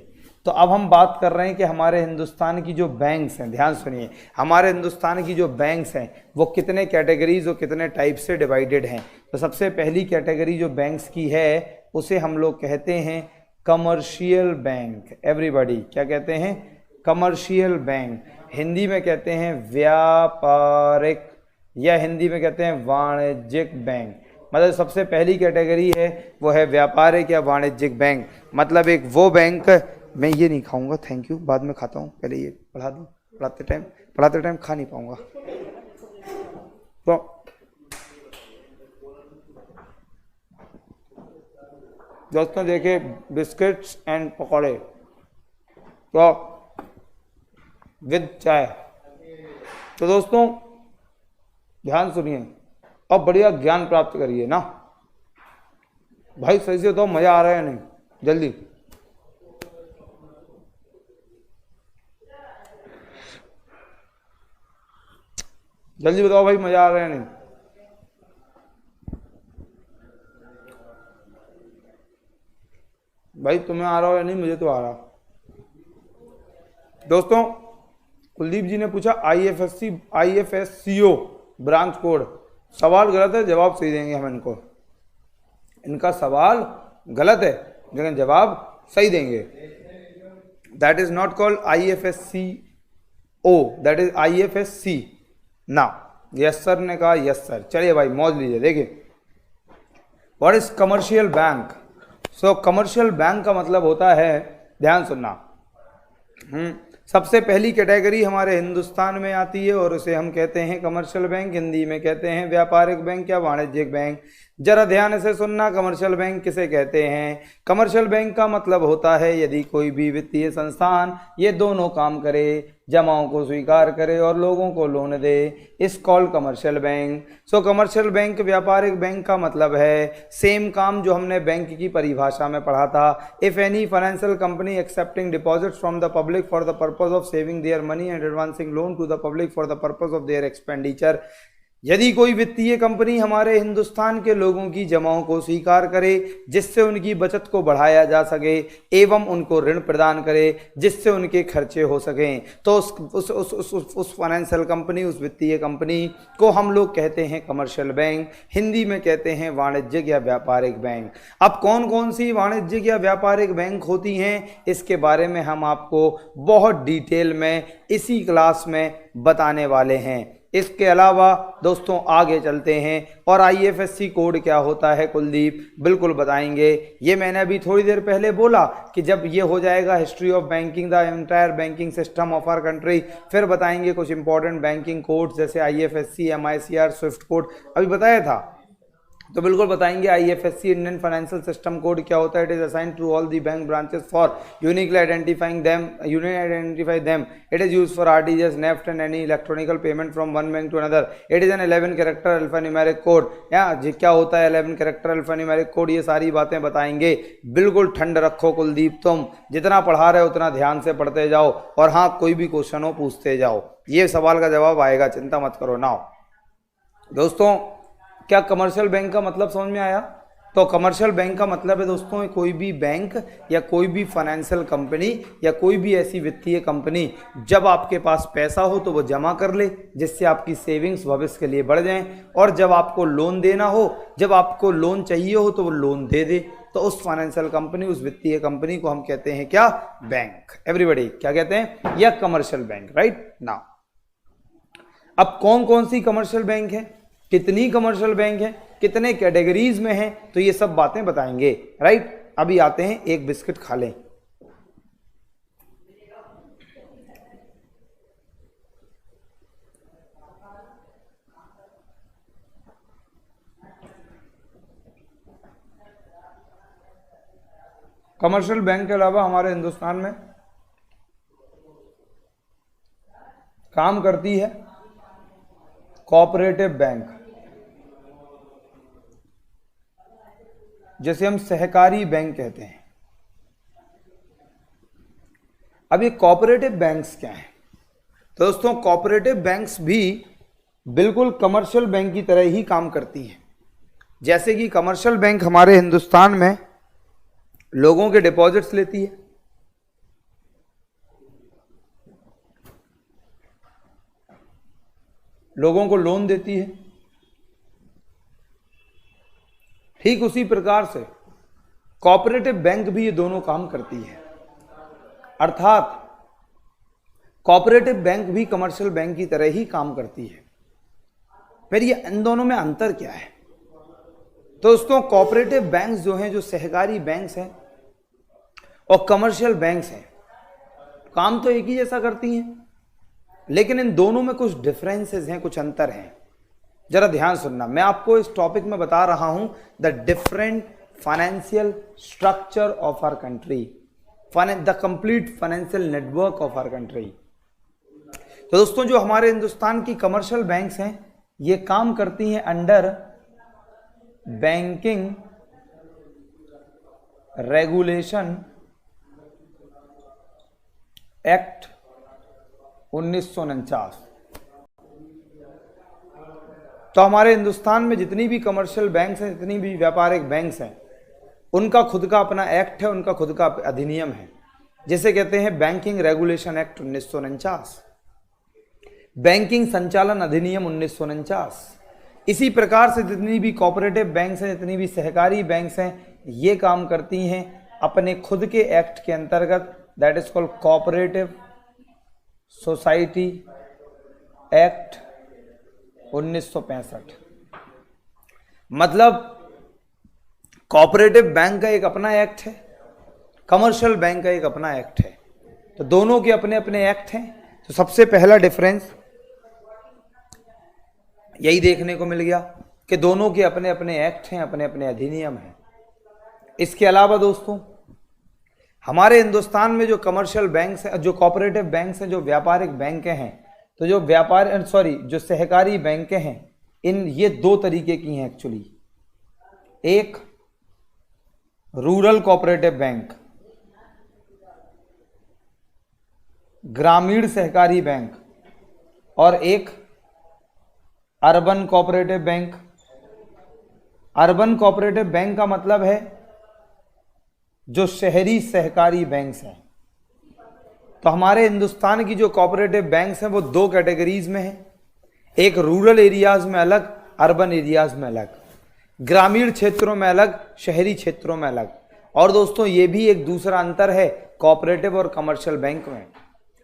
तो अब हम बात कर रहे हैं कि हमारे हिंदुस्तान की जो बैंक्स हैं, ध्यान सुनिए, हमारे हिंदुस्तान की जो बैंक्स हैं वो कितने कैटेगरीज और कितने टाइप से डिवाइडेड हैं। तो सबसे पहली कैटेगरी जो बैंक्स की है उसे हम लोग कहते हैं कमर्शियल बैंक। एवरीबॉडी क्या कहते हैं? Commercial bank. हिंदी में कहते हैं व्यापारिक, या हिंदी में कहते हैं वाणिज्यिक बैंक। मतलब सबसे पहली कैटेगरी है वो है व्यापारिक या वाणिज्यिक बैंक। मतलब एक वो बैंक, मैं ये नहीं खाऊंगा, थैंक यू, बाद में खाता हूँ, पहले ये पढ़ा दूँ, पढ़ाते टाइम खा नहीं पाऊंगा। तो दोस्तों देखिए, बिस्किट्स एंड पकौड़े तो विद चाय। तो दोस्तों ध्यान सुनिए और बढ़िया ज्ञान प्राप्त करिए ना भाई। सही से तो मजा आ रहा है नहीं? जल्दी जल्दी बताओ भाई, मजा आ रहा है नहीं? भाई तुम्हें आ रहा हो या नहीं? मुझे तो आ रहा। दोस्तों कुलदीप जी ने पूछा IFSCO ब्रांच कोड। सवाल गलत है, जवाब सही देंगे हम इनको। इनका सवाल गलत है लेकिन जवाब सही देंगे। That is not called IFSCO, that is IFSC ना। यस सर ने कहा यस सर। चलिए भाई मौज लीजिए। देखिए what is commercial bank. So commercial bank का मतलब होता है, ध्यान सुनना, सबसे पहली कैटेगरी हमारे हिंदुस्तान में आती है और उसे हम कहते हैं कमर्शियल बैंक। हिंदी में कहते हैं व्यापारिक बैंक या वाणिज्यिक बैंक। जरा ध्यान से सुनना, कमर्शियल बैंक किसे कहते हैं? कमर्शियल बैंक का मतलब होता है यदि कोई भी वित्तीय संस्थान ये दोनों काम करे, जमाओं को स्वीकार करे और लोगों को लोन दे, इस कॉल कमर्शियल बैंक। सो कमर्शियल बैंक व्यापारिक बैंक का मतलब है सेम काम जो हमने बैंक की परिभाषा में पढ़ा था। If any financial company accepting deposits from the public for the purpose of saving their money and advancing loan to the public for the purpose of their expenditure. यदि कोई वित्तीय कंपनी हमारे हिंदुस्तान के लोगों की जमाओं को स्वीकार करे जिससे उनकी बचत को बढ़ाया जा सके एवं उनको ऋण प्रदान करे जिससे उनके खर्चे हो सकें, तो उस फाइनेंशियल कंपनी, उस वित्तीय कंपनी को हम लोग कहते हैं कमर्शियल बैंक। हिंदी में कहते हैं वाणिज्यिक या व्यापारिक बैंक। अब कौन कौन सी वाणिज्यिक या व्यापारिक बैंक होती हैं इसके बारे में हम आपको बहुत डिटेल में इसी क्लास में बताने वाले हैं। इसके अलावा दोस्तों आगे चलते हैं और आईएफएससी कोड क्या होता है कुलदीप, बिल्कुल बताएंगे। ये मैंने अभी थोड़ी देर पहले बोला कि जब ये हो जाएगा history of banking, the entire banking system of our country, फिर बताएंगे कुछ इंपॉर्टेंट बैंकिंग कोड्स जैसे आईएफएससी, एमआईसीआर, स्विफ्ट कोड अभी बताया था, तो बिल्कुल बताएंगे। IFSC Indian financial system code क्या होता है, it is assigned to all the bank branches for uniquely identify them, it is used for RTGS, NEFT and any electronical payment from one bank to another, it is an 11 character alphanumeric code. या क्या होता है 11 character alphanumeric code, ये सारी बातें बताएंगे। बिल्कुल ठंड रखो कुलदीप, तुम जितना पढ़ा रहे हो उतना ध्यान से पढ़ते जाओ, और हाँ कोई भी क्वेश्चन हो पूछते जाओ, ये सवाल का जवाब आएगा, चिंता मत करो। नाउ दोस्तों क्या कमर्शियल बैंक का मतलब समझ में आया? तो कमर्शियल बैंक का मतलब है दोस्तों कोई भी बैंक या कोई भी फाइनेंशियल कंपनी या कोई भी ऐसी वित्तीय कंपनी जब आपके पास पैसा हो तो वो जमा कर ले, जिससे आपकी सेविंग्स भविष्य के लिए बढ़ जाएं, और जब आपको लोन देना हो, जब आपको लोन चाहिए हो तो वो लोन दे दे। तो उस फाइनेंशियल कंपनी, उस वित्तीय कंपनी को हम कहते हैं क्या? बैंक। एवरीबॉडी क्या कहते हैं? या कमर्शियल बैंक, राइट। नाउ अब कौन कौन सी कमर्शियल बैंक है, कितनी कमर्शियल बैंक है, कितने कैटेगरीज में है, तो ये सब बातें बताएंगे, राइट। अभी आते हैं, एक बिस्किट खा लें। कमर्शियल बैंक के अलावा हमारे हिंदुस्तान में काम करती है कोऑपरेटिव बैंक, जैसे हम सहकारी बैंक कहते हैं। अब ये कोऑपरेटिव बैंक्स क्या हैं? तो दोस्तों कोऑपरेटिव बैंक्स भी बिल्कुल कमर्शियल बैंक की तरह ही काम करती हैं। जैसे कि कमर्शियल बैंक हमारे हिंदुस्तान में लोगों के डिपॉजिट्स लेती है, लोगों को लोन देती है, ठीक उसी प्रकार से कोऑपरेटिव बैंक भी ये दोनों काम करती है। अर्थात कोऑपरेटिव बैंक भी कमर्शियल बैंक की तरह ही काम करती है। फिर ये इन दोनों में अंतर क्या है? तो दोस्तों कोऑपरेटिव बैंक्स जो हैं, जो सहकारी बैंक्स हैं और कमर्शियल बैंक्स हैं, काम तो एक ही जैसा करती हैं, लेकिन इन दोनों में कुछ डिफरेंसेस हैं, कुछ अंतर हैं। जरा ध्यान सुनना, मैं आपको इस टॉपिक में बता रहा हूं the different financial structure of our country, the complete financial network of our country. तो दोस्तों जो हमारे हिंदुस्तान की कमर्शियल बैंक्स हैं, ये काम करती हैं अंडर बैंकिंग रेगुलेशन एक्ट 1949। तो हमारे हिंदुस्तान में जितनी भी कमर्शियल बैंक्स हैं, जितनी भी व्यापारिक बैंक्स हैं, उनका खुद का अपना एक्ट है, उनका खुद का अधिनियम है, जिसे कहते हैं बैंकिंग रेगुलेशन एक्ट 1949, बैंकिंग संचालन अधिनियम 1949। इसी प्रकार से जितनी भी कोऑपरेटिव बैंक्स हैं, जितनी भी सहकारी बैंक्स हैं, ये काम करती हैं अपने खुद के एक्ट के अंतर्गत, that is called cooperative society act 1965। मतलब कोऑपरेटिव बैंक का एक अपना एक्ट है, कमर्शियल बैंक का एक अपना एक्ट है, तो दोनों के अपने अपने एक्ट हैं। तो सबसे पहला डिफरेंस यही देखने को मिल गया कि दोनों के अपने अपने एक्ट हैं, अपने अपने अधिनियम हैं। इसके अलावा दोस्तों हमारे हिंदुस्तान में जो कमर्शियल बैंक्स हैं, जो कोऑपरेटिव बैंक्स हैं, जो व्यापारिक बैंकें हैं, तो जो सहकारी बैंकें हैं, इन ये दो तरीके की हैं एक्चुअली। एक रूरल कोऑपरेटिव बैंक, ग्रामीण सहकारी बैंक, और एक urban cooperative bank. Urban cooperative bank का मतलब है जो शहरी सहकारी बैंक्स हैं। तो हमारे हिंदुस्तान की जो कोऑपरेटिव बैंक्स हैं वो दो कैटेगरीज में हैं, एक रूरल एरियाज में अलग, अर्बन एरियाज में अलग, ग्रामीण क्षेत्रों में अलग, शहरी क्षेत्रों में अलग। और दोस्तों ये भी एक दूसरा अंतर है कोऑपरेटिव और कमर्शियल बैंक में।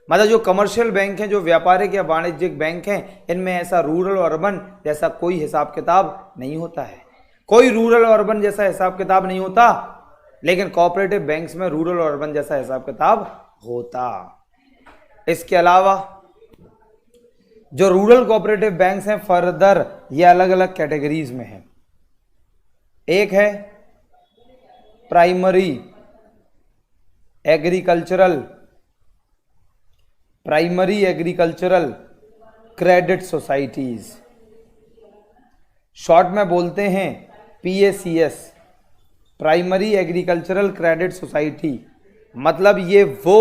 मतलब जो कमर्शियल बैंक हैं, जो व्यापारिक या वाणिज्यिक बैंक हैं, इनमें ऐसा रूरल और अर्बन जैसा कोई हिसाब किताब नहीं होता है। कोई रूरल और अर्बन जैसा हिसाब किताब नहीं होता, लेकिन कोऑपरेटिव बैंक्स में रूरल और अर्बन जैसा हिसाब किताब होता। इसके अलावा जो रूरल कोऑपरेटिव बैंक्स हैं, फर्दर ये अलग अलग कैटेगरीज में हैं। एक है primary agricultural credit societies, short में बोलते हैं PACS, primary agricultural credit society. मतलब ये वो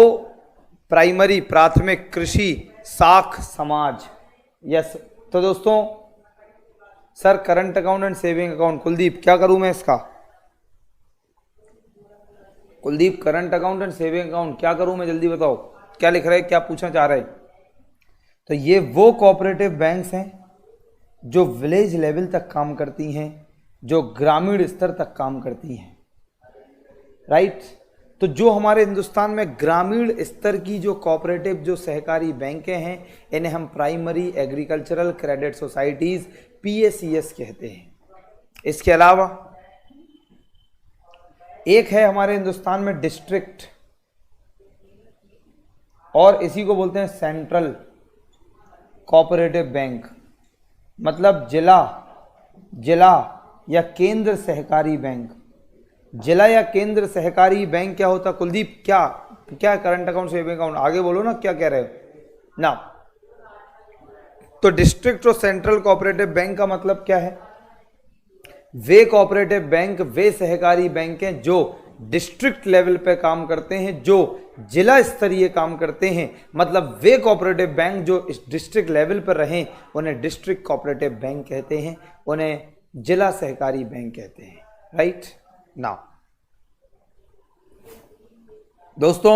प्राइमरी प्राथमिक कृषि साख समाज। यस, तो दोस्तों sir current account and saving account, Kuldeep क्या करूं मैं इसका? Kuldeep current account and saving account क्या करूं मैं, जल्दी बताओ क्या लिख रहे हैं, क्या पूछना चाह रहे हैं? तो ये वो कोऑपरेटिव बैंक्स हैं जो विलेज लेवल तक काम करती हैं, जो ग्रामीण स्तर तक काम करती हैं, राइट। तो जो हमारे हिंदुस्तान में ग्रामीण स्तर की जो कोऑपरेटिव जो सहकारी बैंकें हैं, इन्हें हम primary agricultural credit societies PACS कहते हैं। इसके अलावा एक है हमारे हिंदुस्तान में डिस्ट्रिक्ट, और इसी को बोलते हैं सेंट्रल कोऑपरेटिव बैंक। मतलब जिला या केंद्र सहकारी बैंक। जिला या केंद्र सहकारी बैंक क्या होता? कुलदीप क्या करंट अकाउंट सेविंग अकाउंट, आगे बोलो ना, क्या कह रहे हो ना? तो डिस्ट्रिक्ट और सेंट्रल कोऑपरेटिव बैंक का मतलब क्या है? वे कोऑपरेटिव बैंक, वे सहकारी बैंक हैं जो डिस्ट्रिक्ट लेवल पे काम करते हैं, जो जिला स्तरीय काम करते हैं। मतलब वे कोऑपरेटिव बैंक जो इस डिस्ट्रिक्ट लेवल पर रहें, उन्हें डिस्ट्रिक्ट कोऑपरेटिव बैंक कहते हैं, उन्हें जिला सहकारी बैंक कहते हैं, राइट। नाउ दोस्तों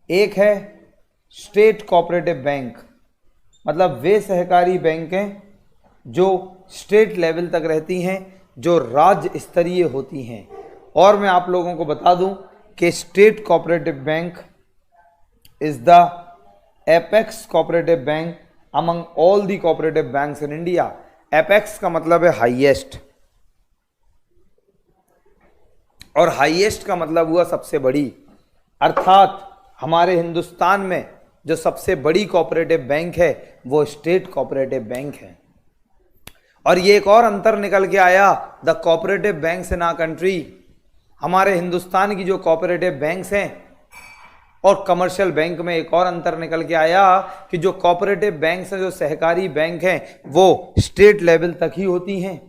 एक है स्टेट कोऑपरेटिव बैंक। मतलब वे सहकारी बैंक हैं जो स्टेट लेवल तक रहती हैं, जो राज्य स्तरीय होती हैं। और मैं आप लोगों को बता दूं कि state cooperative bank is the apex cooperative bank among all the cooperative banks in India. Apex का मतलब है हाईएस्ट, और हाईएस्ट का मतलब हुआ सबसे बड़ी। अर्थात हमारे हिंदुस्तान में जो सबसे बड़ी कोऑपरेटिव बैंक है वो स्टेट कोऑपरेटिव बैंक है। और ये एक और अंतर निकल के आया, the cooperative banks in our country. हमारे हिंदुस्तान की जो कोऑपरेटिव बैंक्स हैं और कमर्शियल बैंक में एक और अंतर निकल के आया कि जो कोऑपरेटिव बैंक्स हैं, जो सहकारी बैंक हैं, वो स्टेट लेवल तक ही होती हैं,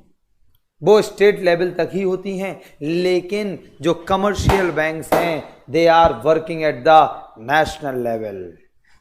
वो स्टेट लेवल तक ही होती हैं। लेकिन जो कमर्शियल बैंक्स हैं, they are working at the national level.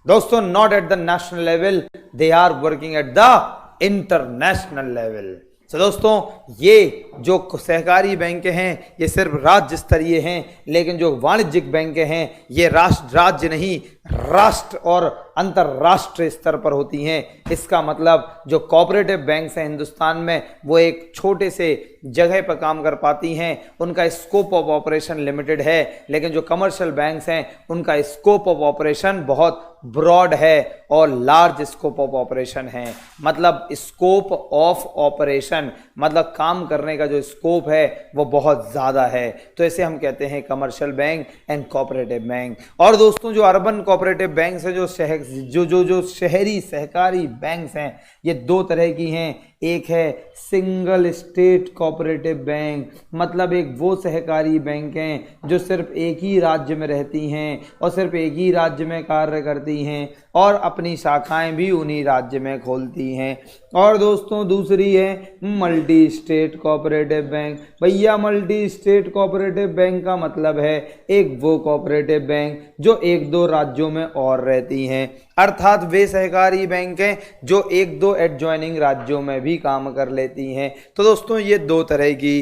दोस्तों not at the national level, they are working at the international level. तो दोस्तों ये जो सहकारी बैंक हैं ये सिर्फ राज्य स्तरीय हैं, लेकिन जो वाणिज्यिक बैंक हैं ये राज्य नहीं, राष्ट्र और अंतरराष्ट्रीय स्तर पर होती हैं। इसका मतलब जो कोऑपरेटिव बैंक्स हैं हिंदुस्तान में, वो एक छोटे से जगह पर काम कर पाती हैं, उनका स्कोप ऑफ ऑपरेशन लिमिटेड है। लेकिन जो कमर्शियल बैंक्स हैं उनका स्कोप ऑफ ऑपरेशन बहुत ब्रॉड है और लार्ज स्कोप ऑफ ऑपरेशन है। मतलब स्कोप ऑफ ऑपरेशन मतलब काम करने का जो स्कोप है वो बहुत ज़्यादा है। तो इसे हम कहते हैं commercial bank and cooperative bank. और दोस्तों जो अर्बन कोऑपरेटिव बैंक्स हैं, जो शहरी सहकारी बैंक्स हैं, ये दो तरह की हैं। एक है सिंगल स्टेट कोऑपरेटिव बैंक, मतलब एक वो सहकारी बैंक हैं जो सिर्फ एक ही राज्य में रहती हैं और सिर्फ एक ही राज्य में कार्य करती हैं और अपनी शाखाएं भी उन्हीं राज्य में खोलती हैं। और दोस्तों दूसरी है मल्टी स्टेट कोऑपरेटिव बैंक। भैया मल्टी स्टेट कोऑपरेटिव बैंक का मतलब है एक वो कोऑपरेटिव बैंक जो एक दो राज्यों में और रहती हैं, अर्थात वे सहकारी बैंक हैं जो एक दो एडजॉइनिंग राज्यों में भी काम कर लेती हैं। तो दोस्तों ये दो तरह की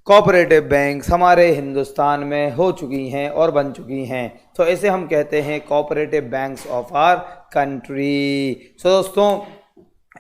कोऑपरेटिव बैंक्स हमारे हिंदुस्तान में हो चुकी हैं और बन चुकी हैं। तो इसे हम कहते हैं cooperative banks of our country. So दोस्तों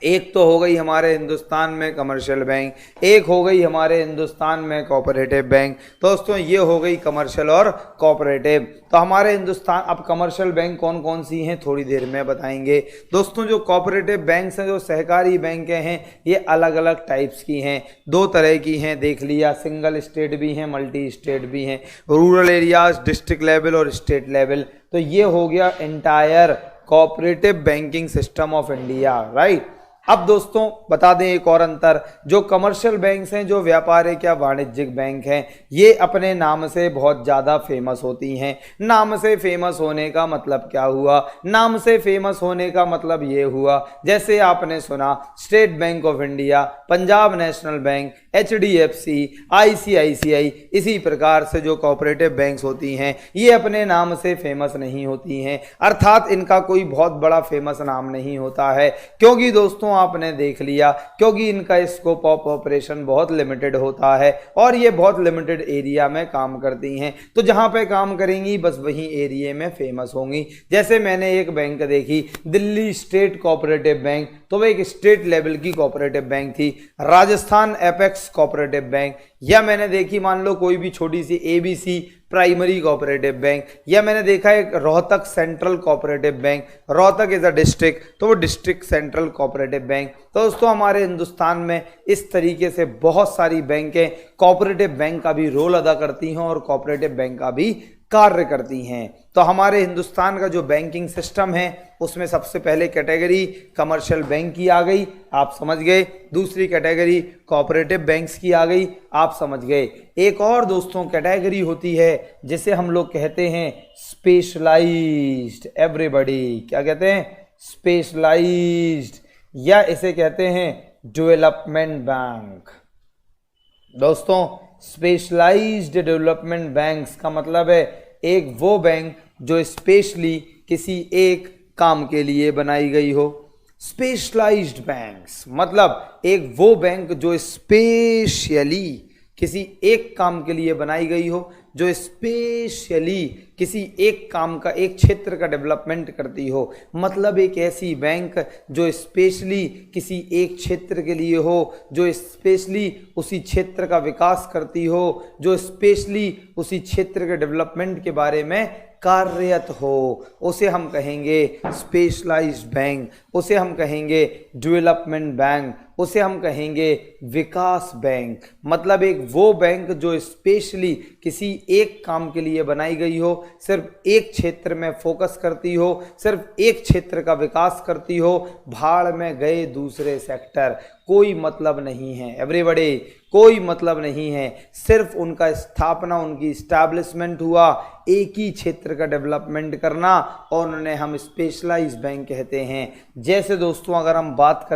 एक तो हो गई हमारे हिंदुस्तान में कमर्शियल बैंक, एक हो गई हमारे हिंदुस्तान में कोऑपरेटिव बैंक। दोस्तों ये हो गई कमर्शियल और कोऑपरेटिव। तो हमारे हिंदुस्तान, अब कमर्शियल बैंक कौन कौन सी हैं थोड़ी देर में बताएंगे। दोस्तों जो कोऑपरेटिव बैंक्स हैं, जो सहकारी बैंकें हैं, ये अलग अलग टाइप्स की हैं, दो तरह की हैं, देख लिया, सिंगल स्टेट भी हैं, मल्टी स्टेट भी हैं, रूरल एरियाज, डिस्ट्रिक्ट लेवल और स्टेट लेवल। तो ये हो गया entire cooperative banking system of India, right. अब दोस्तों बता दें एक और अंतर, जो कमर्शियल बैंक्स हैं, जो व्यापारिक या वाणिज्यिक बैंक हैं, ये अपने नाम से बहुत ज़्यादा फेमस होती हैं। नाम से फेमस होने का मतलब क्या हुआ? नाम से फेमस होने का मतलब ये हुआ, जैसे आपने सुना state bank of India, Punjab national bank, HDFC, ICICI, इसी प्रकार से जो कोऑपरेटिव बैंक्स होती हैं ये अपने नाम से फेमस नहीं होती हैं, अर्थात इनका कोई बहुत बड़ा फेमस नाम नहीं होता है, क्योंकि दोस्तों आपने देख लिया, क्योंकि इनका स्कोप ऑफ ऑपरेशन बहुत लिमिटेड होता है और ये बहुत लिमिटेड एरिया में काम करती हैं। तो जहां पे काम करेंगी बस वहीं एरिया में फेमस होंगी। जैसे मैंने एक बैंक देखी, दिल्ली स्टेट कोऑपरेटिव बैंक, तो वह एक स्टेट लेवल की कोऑपरेटिव बैंक थी। राजस्थान एपेक्स कोऑपरेटिव बैंक, या मैंने देखी मान लो कोई भी छोटी सी ABC प्राइमरी कोऑपरेटिव बैंक, या मैंने देखा एक Rohtak central cooperative bank, Rohtak is a district, तो वो डिस्ट्रिक्ट सेंट्रल कोऑपरेटिव बैंक। तो दोस्तों हमारे हिंदुस्तान में इस तरीके से बहुत सारी बैंकें कोऑपरेटिव बैंक का भी रोल अदा करती हैं और कोऑपरेटिव बैंक का भी कार्य करती हैं। तो हमारे हिंदुस्तान का जो बैंकिंग सिस्टम है उसमें सबसे पहले कैटेगरी कमर्शियल बैंक की आ गई, आप समझ गए। दूसरी कैटेगरी कोऑपरेटिव बैंक्स की आ गई, आप समझ गए। एक और दोस्तों कैटेगरी होती है जिसे हम लोग कहते हैं स्पेशलाइज्ड। एवरीबॉडी क्या कहते हैं? स्पेशलाइज्ड, या इसे कहते हैं डेवलपमेंट बैंक। दोस्तों स्पेशलाइज्ड डेवलपमेंट बैंक्स का मतलब है एक वो बैंक जो स्पेशली किसी एक काम के लिए बनाई गई हो। स्पेशलाइज्ड बैंक्स मतलब एक वो बैंक जो स्पेशली किसी एक काम के लिए बनाई गई हो, जो स्पेशली किसी एक काम का, एक क्षेत्र का डेवलपमेंट करती हो। मतलब एक ऐसी बैंक जो स्पेशली किसी एक क्षेत्र के लिए हो, जो स्पेशली उसी क्षेत्र का विकास करती हो, जो स्पेशली उसी क्षेत्र के डेवलपमेंट के बारे में कार्यरत हो, उसे हम कहेंगे स्पेशलाइज्ड बैंक, उसे हम कहेंगे डेवलपमेंट बैंक, उसे हम कहेंगे विकास बैंक। मतलब एक वो बैंक जो स्पेशली किसी एक काम के लिए बनाई गई हो, सिर्फ एक क्षेत्र में फोकस करती हो, सिर्फ एक क्षेत्र का विकास करती हो, भाड़ में गए दूसरे सेक्टर कोई मतलब नहीं है। एवरीबॉडी कोई मतलब नहीं है, सिर्फ उनका स्थापना, उनकी इस्टेब्लिशमेंट हुआ एक ही क्षेत्र का डेवलपमेंट करना, और उन्हें हम स्पेशलाइज्ड बैंक कहते हैं। जैसे दोस्तों अगर हम बात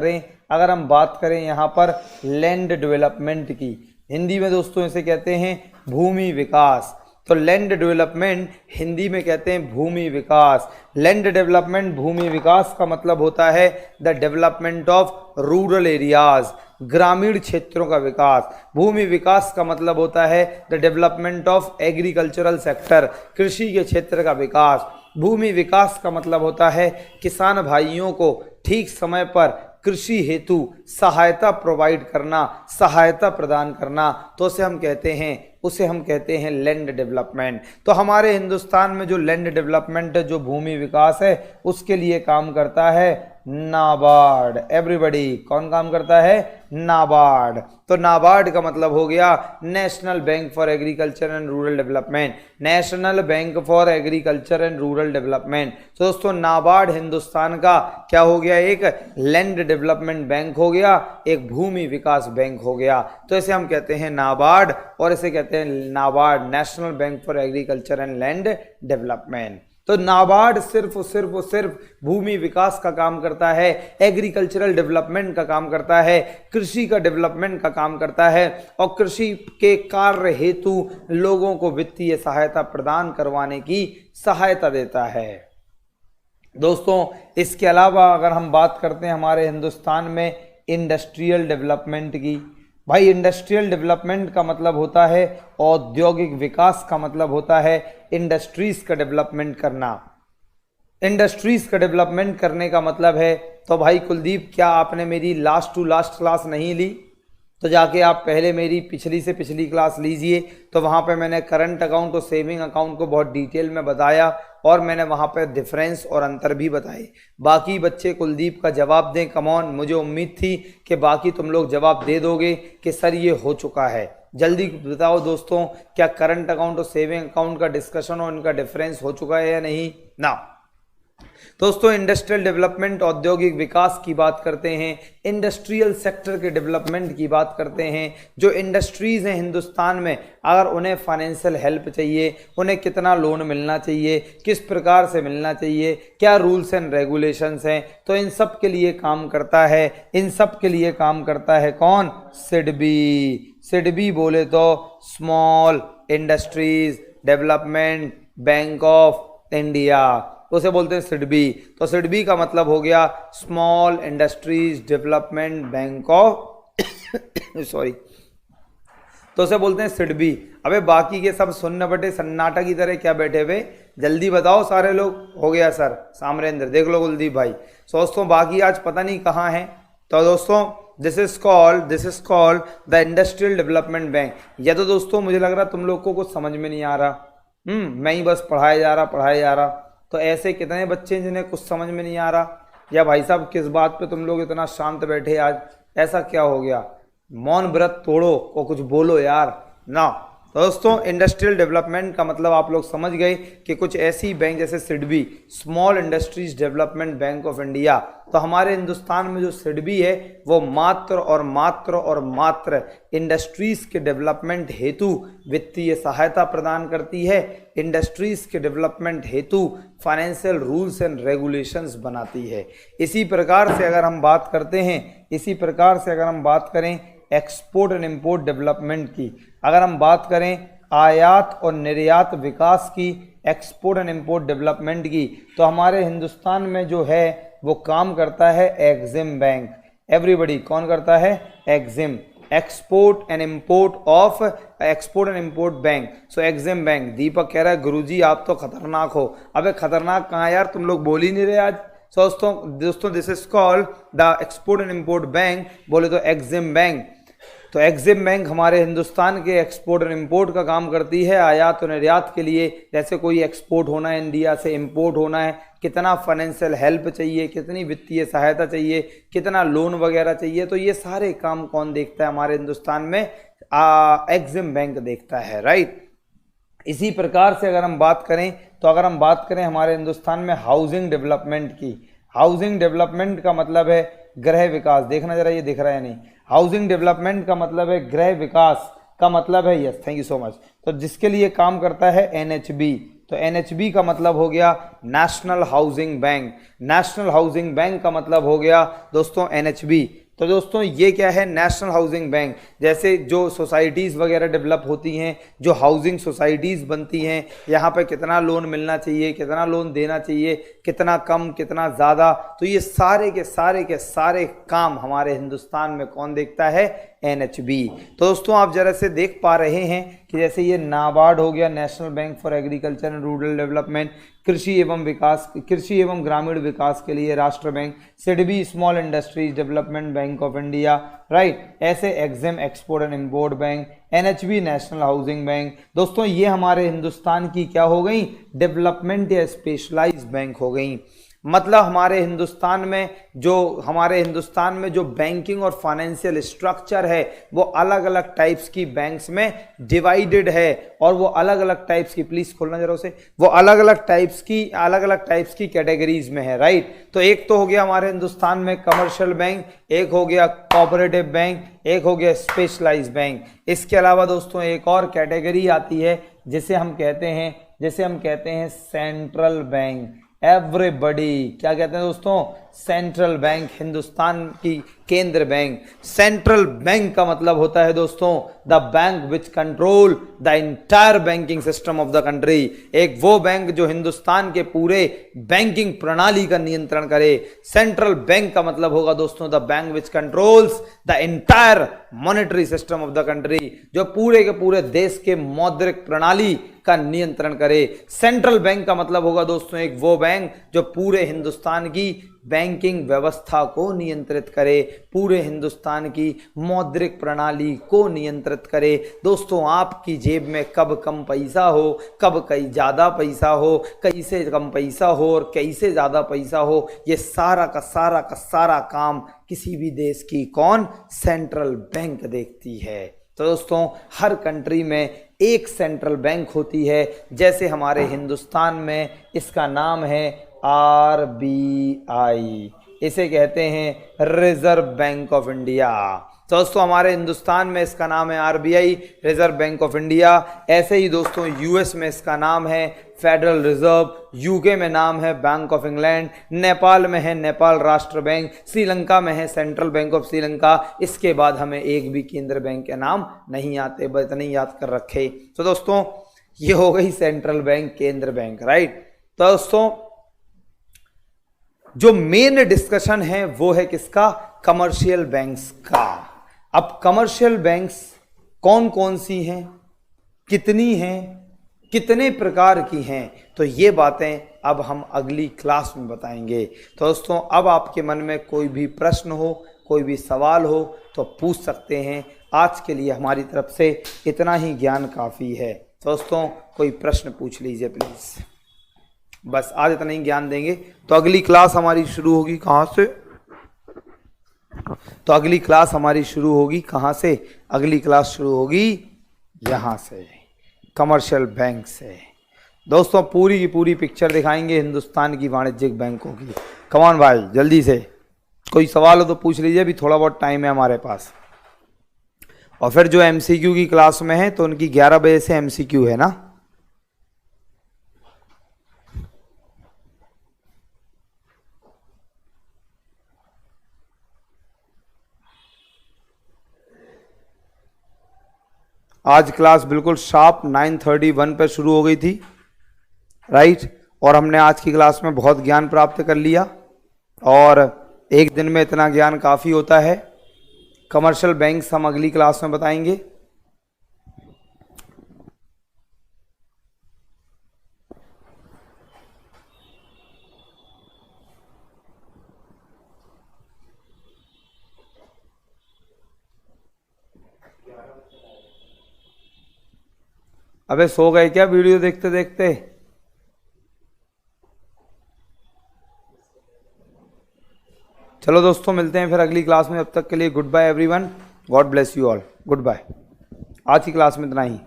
करें यहाँ पर लैंड डेवलपमेंट की, हिंदी में दोस्तों इसे कहते हैं भूमि विकास। तो लैंड डेवलपमेंट हिंदी में कहते हैं भूमि विकास। लैंड डेवलपमेंट, भूमि विकास का मतलब होता है the development of rural areas, ग्रामीण क्षेत्रों का विकास। भूमि विकास का मतलब होता है the development of agricultural sector, कृषि के क्षेत्र का विकास। भूमि विकास का मतलब होता है किसान भाइयों को ठीक समय पर कृषि हेतु सहायता प्रोवाइड करना, सहायता प्रदान करना, तो उसे हम कहते हैं लैंड डेवलपमेंट। तो हमारे हिंदुस्तान में जो लैंड डेवलपमेंट है, जो भूमि विकास है, उसके लिए काम करता है नाबार्ड। एवरीबॉडी कौन काम करता है? नाबार्ड। तो नाबार्ड का मतलब हो गया national bank for agriculture and rural development, national bank for agriculture and rural development. तो दोस्तों नाबार्ड हिंदुस्तान का क्या हो गया? एक लैंड डेवलपमेंट बैंक हो गया, एक भूमि विकास बैंक हो गया। तो इसे हम कहते हैं नाबार्ड, और इसे कहते हैं NABARD, national bank for agriculture and land development. तो नाबार्ड सिर्फ भूमि विकास का काम करता है, एग्रीकल्चरल डेवलपमेंट का काम करता है, कृषि का डेवलपमेंट का काम करता है, और कृषि के कार्य हेतु लोगों को वित्तीय सहायता प्रदान करवाने की सहायता देता है। दोस्तों इसके अलावा अगर हम बात करते हैं हमारे हिंदुस्तान में इंडस्ट्रियल डेवलपमेंट की, भाई इंडस्ट्रियल डेवलपमेंट का मतलब होता है औद्योगिक विकास, का मतलब होता है इंडस्ट्रीज का डेवलपमेंट करना। इंडस्ट्रीज का डेवलपमेंट करने का मतलब है, तो भाई कुलदीप क्या आपने मेरी लास्ट टू लास्ट क्लास नहीं ली? तो जाके आप पहले मेरी पिछली से पिछली क्लास लीजिए, तो वहाँ पे मैंने करंट अकाउंट और सेविंग अकाउंट को बहुत डिटेल में बताया और मैंने वहाँ पे डिफरेंस और अंतर भी बताए। बाकी बच्चे कुलदीप का जवाब दें, कमॉन, मुझे उम्मीद थी कि बाकी तुम लोग जवाब दे दोगे कि सर ये हो चुका है। जल्दी बताओ दोस्तों, क्या करंट अकाउंट और सेविंग अकाउंट का डिस्कशन और इनका डिफरेंस हो चुका है या नहीं ना? दोस्तों इंडस्ट्रियल डेवलपमेंट, औद्योगिक विकास की बात करते हैं, इंडस्ट्रियल सेक्टर के डेवलपमेंट की बात करते हैं। जो इंडस्ट्रीज हैं हिंदुस्तान में, अगर उन्हें फाइनेंशियल हेल्प चाहिए, उन्हें कितना लोन मिलना चाहिए, किस प्रकार से मिलना चाहिए, क्या रूल्स एंड रेगुलेशंस हैं, तो इन सब के लिए काम करता है, इन सब के लिए काम करता है कौन? सिडबी। सिडबी बोले तो small industries development bank of India, उसे बोलते हैं सिडबी। तो सिडबी का मतलब हो गया small industries development bank of sorry, तो उसे बोलते हैं सिडबी। अबे बाकी के सब सुनने बटे सन्नाटा की तरह क्या बैठे हुए, जल्दी बताओ सारे लोग। हो गया सर, सामरेंद्र देख लो, कुलदीप भाई। दोस्तों बाकी आज पता नहीं कहाँ हैं। तो दोस्तों this is called the industrial development bank. या तो दोस्तों मुझे लग रहा तुम लोग को कुछ समझ में नहीं आ रहा, मैं ही बस पढ़ाया जा रहा। तो ऐसे कितने बच्चे हैं जिन्हें कुछ समझ में नहीं आ रहा? या भाई साहब किस बात पे तुम लोग इतना शांत बैठे आज, ऐसा क्या हो गया? मौन व्रत तोड़ो और कुछ बोलो यार ना। तो दोस्तों इंडस्ट्रियल डेवलपमेंट का मतलब आप लोग समझ गए कि कुछ ऐसी बैंक जैसे SIDBI, small industries development bank of India. तो हमारे हिंदुस्तान में जो सिडबी है वो मात्र इंडस्ट्रीज के डेवलपमेंट हेतु वित्तीय सहायता प्रदान करती है, इंडस्ट्रीज के डेवलपमेंट हेतु फाइनेंशियल रूल्स एंड रेगुलेशंस बनाती है। इसी प्रकार से अगर हम बात करें एक्सपोर्ट एंड इंपोर्ट डेवलपमेंट की, अगर हम बात करें आयात और निर्यात विकास की, एक्सपोर्ट एंड इंपोर्ट डेवलपमेंट की, तो हमारे हिंदुस्तान में जो है वो काम करता है एग्जिम बैंक। एवरीबॉडी कौन करता है? EXIM, export and import bank. So EXIM bank. Deepak कह रहा है गुरुजी आप तो खतरनाक हो। अबे खतरनाक कहाँ यार, तुम लोग बोल ही नहीं रहे आज। दोस्तों this is called the export and import bank, बोले तो एग्जिम बैंक। तो एग्जिम बैंक हमारे हिंदुस्तान के एक्सपोर्ट और इंपोर्ट का काम करती है, आयात और निर्यात के लिए। जैसे कोई एक्सपोर्ट होना है इंडिया से, इंपोर्ट होना है, कितना फाइनेंशियल हेल्प चाहिए, कितनी वित्तीय सहायता चाहिए, कितना लोन वगैरह चाहिए, तो ये सारे काम कौन देखता है हमारे हिंदुस्तान में? एग्जिम बैंक देखता है, राइट। इसी प्रकार से अगर हम बात करें हमारे हिंदुस्तान में हाउसिंग डेवलपमेंट की, हाउसिंग डेवलपमेंट का मतलब है गृह विकास। देखना जरा ये दिख रहा है नहीं, हाउसिंग डेवलपमेंट का मतलब है गृह विकास का मतलब है, yes thank you so much. तो जिसके लिए काम करता है एनएचबी, तो एनएचबी का मतलब हो गया national housing bank. National housing bank का मतलब हो गया दोस्तों एनएचबी। तो दोस्तों ये क्या है? National housing bank. जैसे जो सोसाइटीज़ वगैरह डेवलप होती हैं, जो हाउसिंग सोसाइटीज़ बनती हैं, यहाँ पे कितना लोन मिलना चाहिए, कितना लोन देना चाहिए, कितना कम कितना ज़्यादा, तो ये सारे के सारे काम हमारे हिंदुस्तान में कौन देखता है? एनएचबी। तो दोस्तों आप जरा से देख पा रहे हैं कि जैसे ये नाबार्ड हो गया, national bank for agriculture and rural development, कृषि एवं ग्रामीण विकास के लिए राष्ट्र bank, SIDBI small industries development bank of India, right. ऐसे EXIM export and import bank, NHB national housing bank. दोस्तों ये हमारे हिंदुस्तान की क्या हो गई? डेवलपमेंट या स्पेशलाइज बैंक हो गई। मतलब हमारे हिंदुस्तान में जो बैंकिंग और फाइनेंशियल स्ट्रक्चर है वो अलग अलग टाइप्स की बैंक्स में डिवाइडेड है, और वो अलग अलग टाइप्स की, प्लीज खोलना जरा उसे, वो अलग अलग टाइप्स की कैटेगरीज में है, राइट। तो एक तो हो गया हमारे हिंदुस्तान में कमर्शियल बैंक, एक हो गया कोऑपरेटिव बैंक, एक हो गया स्पेशलाइज्ड बैंक। इसके अलावा दोस्तों एक और कैटेगरी आती है जिसे हम कहते हैं सेंट्रल बैंक। एवरीबॉडी क्या कहते हैं दोस्तों? सेंट्रल बैंक, हिंदुस्तान की केंद्र बैंक। सेंट्रल बैंक का मतलब होता है दोस्तों the bank which control the entire banking system of the country. एक वो बैंक जो हिंदुस्तान के पूरे बैंकिंग प्रणाली का नियंत्रण करे। सेंट्रल बैंक का मतलब होगा दोस्तों the bank which controls the entire monetary system of the country, जो पूरे के पूरे देश के मौद्रिक प्रणाली का नियंत्रण करे। सेंट्रल बैंक का मतलब होगा दोस्तों एक वो बैंक जो पूरे हिंदुस्तान की बैंकिंग व्यवस्था को नियंत्रित करे, पूरे हिंदुस्तान की मौद्रिक प्रणाली को नियंत्रित करे। दोस्तों आपकी जेब में कब कम पैसा हो, कब कहीं ज़्यादा पैसा हो, कैसे कम पैसा हो और कैसे ज़्यादा पैसा हो, ये सारा का सारा काम किसी भी देश की कौन, सेंट्रल बैंक देखती है। तो दोस्तों हर कंट्री में एक सेंट्रल बैंक होती है, जैसे हमारे हिंदुस्तान में इसका नाम है RBI, इसे कहते हैं रिजर्व बैंक ऑफ इंडिया। तो दोस्तों हमारे हिंदुस्तान में इसका नाम है RBI, reserve bank of India. ऐसे ही दोस्तों US में इसका नाम है फेडरल रिजर्व, UK में नाम है बैंक ऑफ इंग्लैंड, नेपाल में है नेपाल राष्ट्र बैंक, श्रीलंका में है सेंट्रल बैंक ऑफ श्रीलंका। इसके बाद हमें एक भी केंद्र बैंक के नाम नहीं आते, बस इतने याद कर रखे। तो दोस्तों ये हो गई सेंट्रल बैंक, केंद्र बैंक, राइट। तो दोस्तों जो मेन डिस्कशन है वो है किसका, कमर्शियल बैंक्स का। अब कमर्शियल बैंक्स कौन कौन सी हैं, कितनी हैं, कितने प्रकार की हैं, तो ये बातें अब हम अगली क्लास में बताएंगे। तो दोस्तों अब आपके मन में कोई भी प्रश्न हो, कोई भी सवाल हो तो पूछ सकते हैं। आज के लिए हमारी तरफ से इतना ही ज्ञान काफ़ी है। तो दोस्तों कोई प्रश्न पूछ लीजिए प्लीज़, बस आज इतना ही ज्ञान देंगे। तो अगली क्लास हमारी शुरू होगी कहाँ से, तो अगली क्लास हमारी शुरू होगी कहाँ से, अगली क्लास शुरू होगी यहाँ से, कमर्शियल बैंक से। दोस्तों पूरी की पूरी पिक्चर दिखाएंगे हिंदुस्तान की वाणिज्यिक बैंकों की। कमान भाई जल्दी से, कोई सवाल हो तो पूछ लीजिए, अभी थोड़ा बहुत टाइम है हमारे पास। और फिर जो MCQ की क्लास में है तो उनकी 11 बजे से MCQ है ना। आज क्लास बिल्कुल शार्प 9:31 पर शुरू हो गई थी, राइट। और हमने आज की क्लास में बहुत ज्ञान प्राप्त कर लिया, और एक दिन में इतना ज्ञान काफ़ी होता है। कमर्शियल बैंक्स हम अगली क्लास में बताएंगे। अबे सो गए क्या वीडियो देखते देखते? चलो दोस्तों मिलते हैं फिर अगली क्लास में। अब तक के लिए good bye everyone, God bless you all, good bye. आज की क्लास में इतना ही।